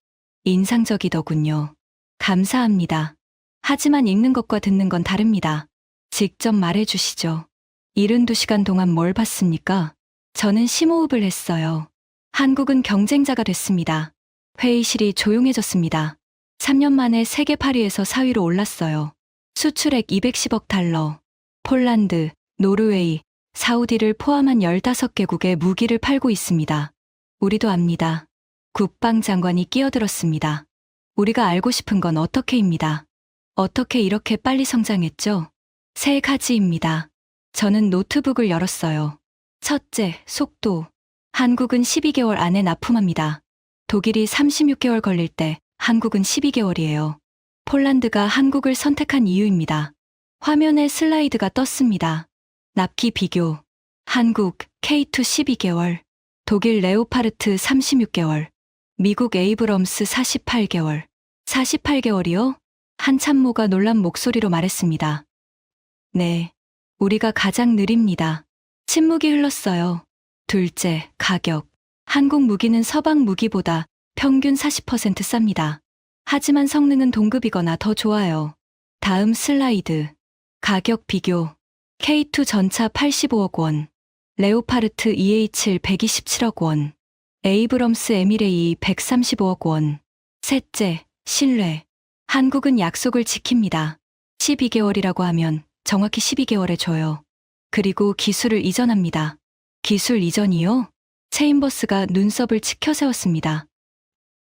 인상적이더군요. 감사합니다. 하지만 읽는 것과 듣는 건 다릅니다. 직접 말해주시죠. 72시간 동안 뭘 봤습니까? 저는 심호흡을 했어요. 한국은 경쟁자가 됐습니다. 회의실이 조용해졌습니다. 3년 만에 세계 8위에서 4위로 올랐어요. 수출액 210억 달러. 폴란드, 노르웨이, 사우디를 포함한 15개국에 무기를 팔고 있습니다. 우리도 압니다. 국방장관이 끼어들었습니다. 우리가 알고 싶은 건 어떻게입니다. 어떻게 이렇게 빨리 성장했죠? 세 가지입니다. 저는 노트북을 열었어요. 첫째, 속도. 한국은 12개월 안에 납품합니다. 독일이 36개월 걸릴 때 한국은 12개월이에요. 폴란드가 한국을 선택한 이유입니다. 화면에 슬라이드가 떴습니다. 납기 비교. 한국 K2 12개월, 독일 레오파르트 36개월, 미국 에이브럼스 48개월. 48개월이요? 한 참모가 놀란 목소리로 말했습니다. 네, 우리가 가장 느립니다. 침묵이 흘렀어요. 둘째, 가격. 한국 무기는 서방 무기보다 평균 40% 쌉니다. 하지만 성능은 동급이거나 더 좋아요. 다음 슬라이드. 가격 비교. K2 전차 85억 원. 레오파르트 EA7 127억 원, 에이브럼스 에미레이 135억 원. 셋째, 신뢰. 한국은 약속을 지킵니다. 12개월이라고 하면 정확히 12개월에 줘요. 그리고 기술을 이전합니다. 기술 이전이요? 체인버스가 눈썹을 치켜 세웠습니다.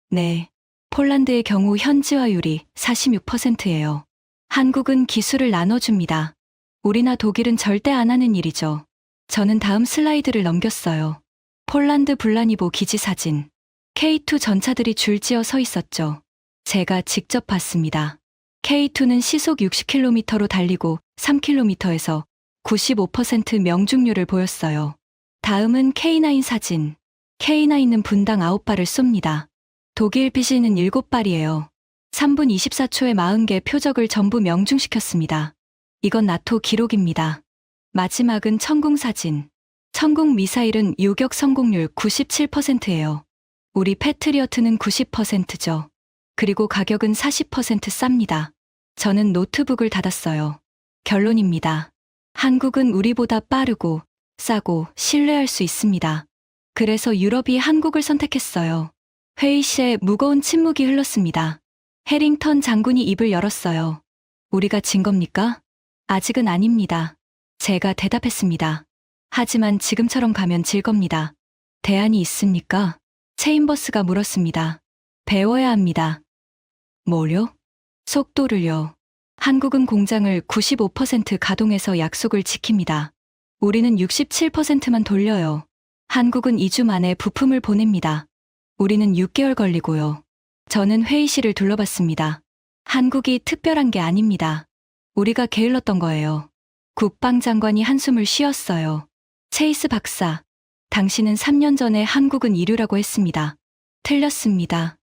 네. 폴란드의 경우 현지화율이 46%예요. 한국은 기술을 나눠줍니다. 우리나 독일은 절대 안 하는 일이죠. 저는 다음 슬라이드를 넘겼어요. 폴란드 블라니보 기지 사진. K2 전차들이 줄지어 서 있었죠. 제가 직접 봤습니다. K2는 시속 60km로 달리고 3km에서 95% 명중률을 보였어요. 다음은 K9 사진. K9은 분당 9발을 쏩니다. 독일 BC는 7발이에요. 3분 24초에 40개 표적을 전부 명중시켰습니다. 이건 나토 기록입니다. 마지막은 천궁 사진. 천궁 미사일은 요격 성공률 97%예요. 우리 패트리어트는 90%죠. 그리고 가격은 40% 쌉니다. 저는 노트북을 닫았어요. 결론입니다. 한국은 우리보다 빠르고 싸고 신뢰할 수 있습니다. 그래서 유럽이 한국을 선택했어요. 회의실에 무거운 침묵이 흘렀습니다. 해링턴 장군이 입을 열었어요. 우리가 진 겁니까? 아직은 아닙니다. 제가 대답했습니다. 하지만 지금처럼 가면 질 겁니다. 대안이 있습니까? 체인버스가 물었습니다. 배워야 합니다. 뭐요? 속도를요. 한국은 공장을 95% 가동해서 약속을 지킵니다. 우리는 67%만 돌려요. 한국은 2주 만에 부품을 보냅니다. 우리는 6개월 걸리고요. 저는 회의실을 둘러봤습니다. 한국이 특별한 게 아닙니다. 우리가 게을렀던 거예요. 국방장관이 한숨을 쉬었어요. 체이스 박사, 당신은 3년 전에 한국은 이류라고 했습니다. 틀렸습니다.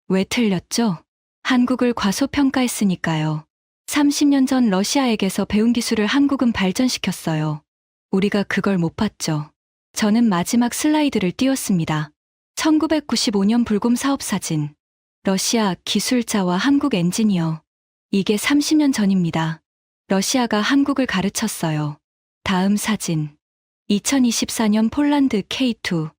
왜 틀렸죠? 한국을 과소평가했으니까요. 30년 전 러시아에게서 배운 기술을 한국은 발전시켰어요. 우리가 그걸 못 봤죠. 저는 마지막 슬라이드를 띄웠습니다. 1995년 불곰 사업 사진. 러시아 기술자와 한국 엔지니어. 이게 30년 전입니다. 러시아가 한국을 가르쳤어요. 다음 사진. 2024년 폴란드 K2.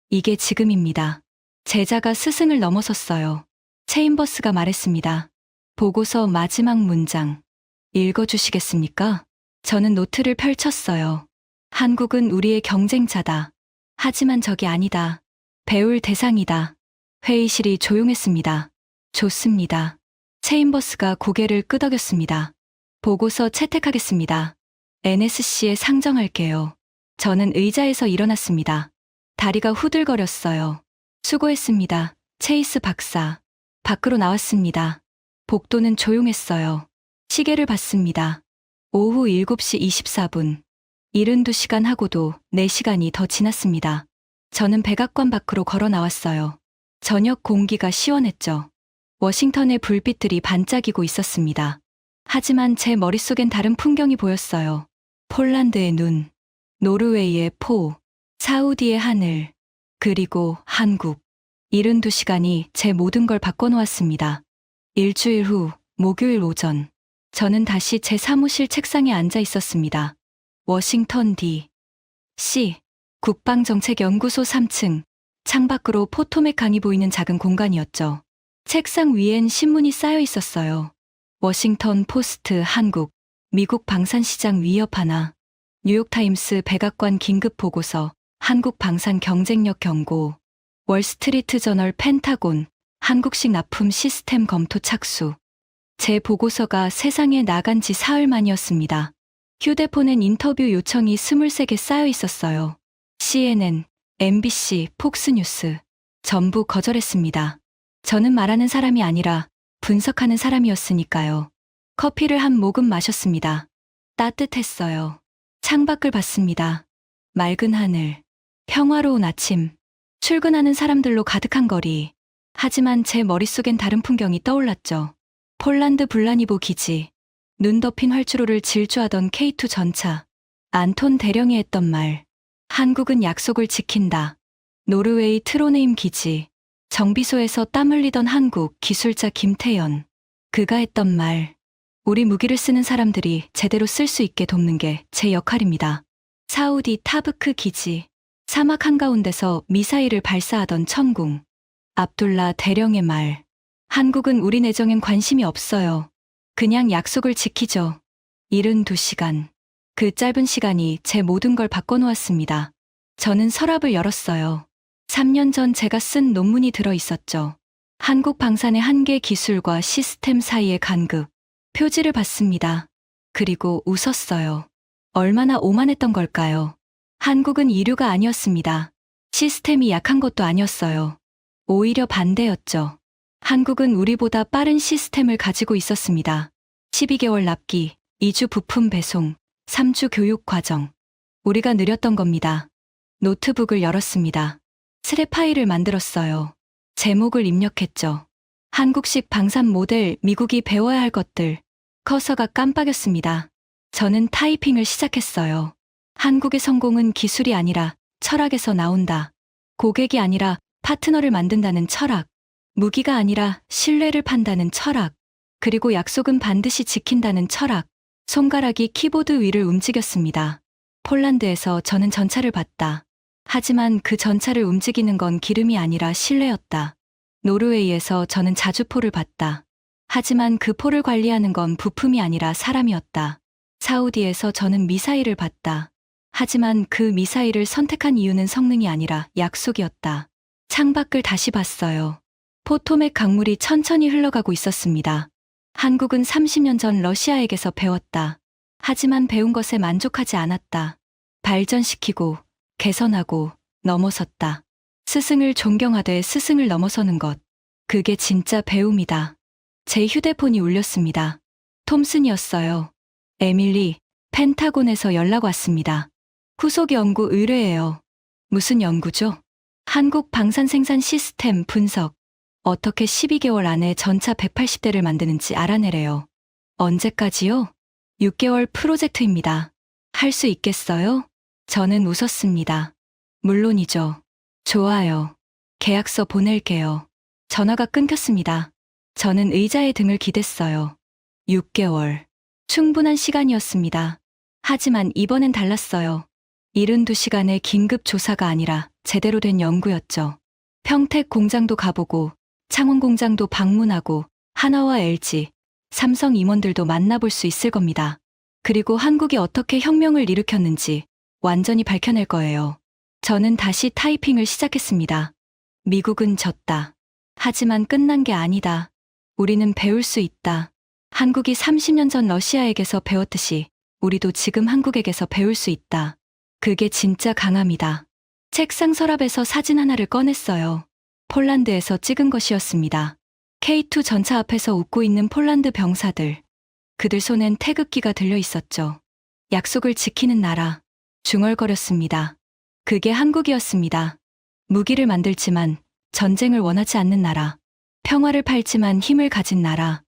이게 지금입니다. 제자가 스승을 넘어섰어요. 체인버스가 말했습니다. 보고서 마지막 문장. 읽어주시겠습니까? 저는 노트를 펼쳤어요. 한국은 우리의 경쟁자다. 하지만 적이 아니다. 배울 대상이다. 회의실이 조용했습니다. 좋습니다. 체인버스가 고개를 끄덕였습니다. 보고서 채택하겠습니다. NSC에 상정할게요. 저는 의자에서 일어났습니다. 다리가 후들거렸어요. 수고했습니다. 체이스 박사. 밖으로 나왔습니다. 복도는 조용했어요. 시계를 봤습니다. 오후 7시 24분. 72시간 하고도 4시간이 더 지났습니다. 저는 백악관 밖으로 걸어 나왔어요. 저녁 공기가 시원했죠. 워싱턴의 불빛들이 반짝이고 있었습니다. 하지만 제 머릿속엔 다른 풍경이 보였어요. 폴란드의 눈, 노르웨이의 포, 사우디의 하늘, 그리고 한국. 72시간이 제 모든 걸 바꿔놓았습니다. 일주일 후, 목요일 오전. 저는 다시 제 사무실 책상에 앉아 있었습니다. 워싱턴 D.C. 국방정책연구소 3층. 창밖으로 포토맥 강이 보이는 작은 공간이었죠. 책상 위엔 신문이 쌓여 있었어요. 워싱턴 포스트 한국, 미국 방산시장 위협 하나, 뉴욕타임스 백악관 긴급 보고서, 한국 방산 경쟁력 경고, 월스트리트 저널 펜타곤, 한국식 납품 시스템 검토 착수. 제 보고서가 세상에 나간 지 사흘 만이었습니다. 휴대폰엔 인터뷰 요청이 23개 쌓여 있었어요. CNN, MBC, 폭스뉴스. 전부 거절했습니다. 저는 말하는 사람이 아니라 분석하는 사람이었으니까요. 커피를 한 모금 마셨습니다. 따뜻했어요. 창밖을 봤습니다. 맑은 하늘, 평화로운 아침, 출근하는 사람들로 가득한 거리. 하지만 제 머릿속엔 다른 풍경이 떠올랐죠. 폴란드 블라니보 기지, 눈 덮인 활주로를 질주하던 K2 전차, 안톤 대령이 했던 말, 한국은 약속을 지킨다. 노르웨이 트로네임 기지, 정비소에서 땀 흘리던 한국 기술자 김태연, 그가 했던 말, 우리 무기를 쓰는 사람들이 제대로 쓸 수 있게 돕는 게 제 역할입니다. 사우디 타브크 기지, 사막 한가운데서 미사일을 발사하던 천궁. 압둘라 대령의 말. 한국은 우리 내정엔 관심이 없어요. 그냥 약속을 지키죠. 72시간. 그 짧은 시간이 제 모든 걸 바꿔놓았습니다. 저는 서랍을 열었어요. 3년 전 제가 쓴 논문이 들어 있었죠. 한국 방산의 한계 기술과 시스템 사이의 간극. 표지를 봤습니다. 그리고 웃었어요. 얼마나 오만했던 걸까요? 한국은 이류가 아니었습니다. 시스템이 약한 것도 아니었어요. 오히려 반대였죠. 한국은 우리보다 빠른 시스템을 가지고 있었습니다. 12개월 납기, 2주 부품 배송, 3주 교육 과정. 우리가 느렸던 겁니다. 노트북을 열었습니다. 스랩 파일을 만들었어요. 제목을 입력했죠. 한국식 방산 모델, 미국이 배워야 할 것들. 커서가 깜빡였습니다. 저는 타이핑을 시작했어요. 한국의 성공은 기술이 아니라 철학에서 나온다. 고객이 아니라 파트너를 만든다는 철학. 무기가 아니라 신뢰를 판다는 철학. 그리고 약속은 반드시 지킨다는 철학. 손가락이 키보드 위를 움직였습니다. 폴란드에서 저는 전차를 봤다. 하지만 그 전차를 움직이는 건 기름이 아니라 신뢰였다. 노르웨이에서 저는 자주포를 봤다. 하지만 그 포를 관리하는 건 부품이 아니라 사람이었다. 사우디에서 저는 미사일을 봤다. 하지만 그 미사일을 선택한 이유는 성능이 아니라 약속이었다. 창밖을 다시 봤어요. 포토맥 강물이 천천히 흘러가고 있었습니다. 한국은 30년 전 러시아에게서 배웠다. 하지만 배운 것에 만족하지 않았다. 발전시키고, 개선하고, 넘어섰다. 스승을 존경하되 스승을 넘어서는 것. 그게 진짜 배움이다. 제 휴대폰이 울렸습니다. 톰슨이었어요. 에밀리, 펜타곤에서 연락 왔습니다. 후속 연구 의뢰예요. 무슨 연구죠? 한국 방산 생산 시스템 분석. 어떻게 12개월 안에 전차 180대를 만드는지 알아내래요. 언제까지요? 6개월 프로젝트입니다. 할 수 있겠어요? 저는 웃었습니다. 물론이죠. 좋아요. 계약서 보낼게요. 전화가 끊겼습니다. 저는 의자에 등을 기댔어요. 6개월. 충분한 시간이었습니다. 하지만 이번엔 달랐어요. 72시간의 긴급 조사가 아니라 제대로 된 연구였죠. 평택 공장도 가보고 창원 공장도 방문하고 하나와 LG, 삼성 임원들도 만나볼 수 있을 겁니다. 그리고 한국이 어떻게 혁명을 일으켰는지 완전히 밝혀낼 거예요. 저는 다시 타이핑을 시작했습니다. 미국은 졌다. 하지만 끝난 게 아니다. 우리는 배울 수 있다. 한국이 30년 전 러시아에게서 배웠듯이 우리도 지금 한국에게서 배울 수 있다. 그게 진짜 강함이다. 책상 서랍에서 사진 하나를 꺼냈어요. 폴란드에서 찍은 것이었습니다. K2 전차 앞에서 웃고 있는 폴란드 병사들. 그들 손엔 태극기가 들려 있었죠. 약속을 지키는 나라. 중얼거렸습니다. 그게 한국이었습니다. 무기를 만들지만 전쟁을 원하지 않는 나라. 평화를 팔지만 힘을 가진 나라.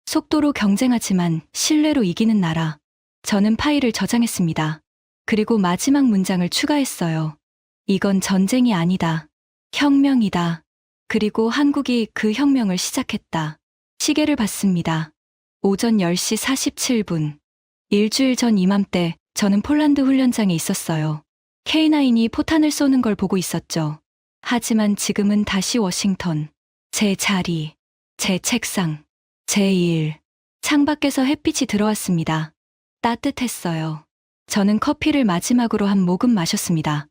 속도로 경쟁하지만 신뢰로 이기는 나라. 저는 파일을 저장했습니다. 그리고 마지막 문장을 추가했어요. 이건 전쟁이 아니다. 혁명이다. 그리고 한국이 그 혁명을 시작했다. 시계를 봤습니다. 오전 10시 47분. 일주일 전 이맘때 저는 폴란드 훈련장에 있었어요. K9이 포탄을 쏘는 걸 보고 있었죠. 하지만 지금은 다시 워싱턴. 제 자리, 제 책상, 제 일. 창밖에서 햇빛이 들어왔습니다. 따뜻했어요. 저는 커피를 마지막으로 한 모금 마셨습니다.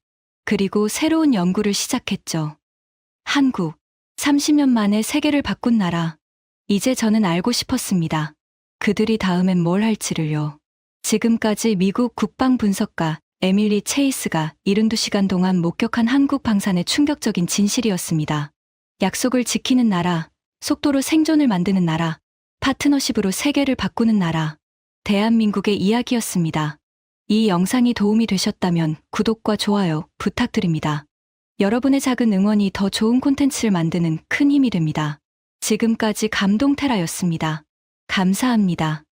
그리고 새로운 연구를 시작했죠. 한국, 30년 만에 세계를 바꾼 나라. 이제 저는 알고 싶었습니다. 그들이 다음엔 뭘 할지를요. 지금까지 미국 국방분석가 에밀리 체이스가 72시간 동안 목격한 한국 방산의 충격적인 진실이었습니다. 약속을 지키는 나라, 속도로 생존을 만드는 나라, 파트너십으로 세계를 바꾸는 나라. 대한민국의 이야기였습니다. 이 영상이 도움이 되셨다면 구독과 좋아요 부탁드립니다. 여러분의 작은 응원이 더 좋은 콘텐츠를 만드는 큰 힘이 됩니다. 지금까지 감동테라였습니다. 감사합니다.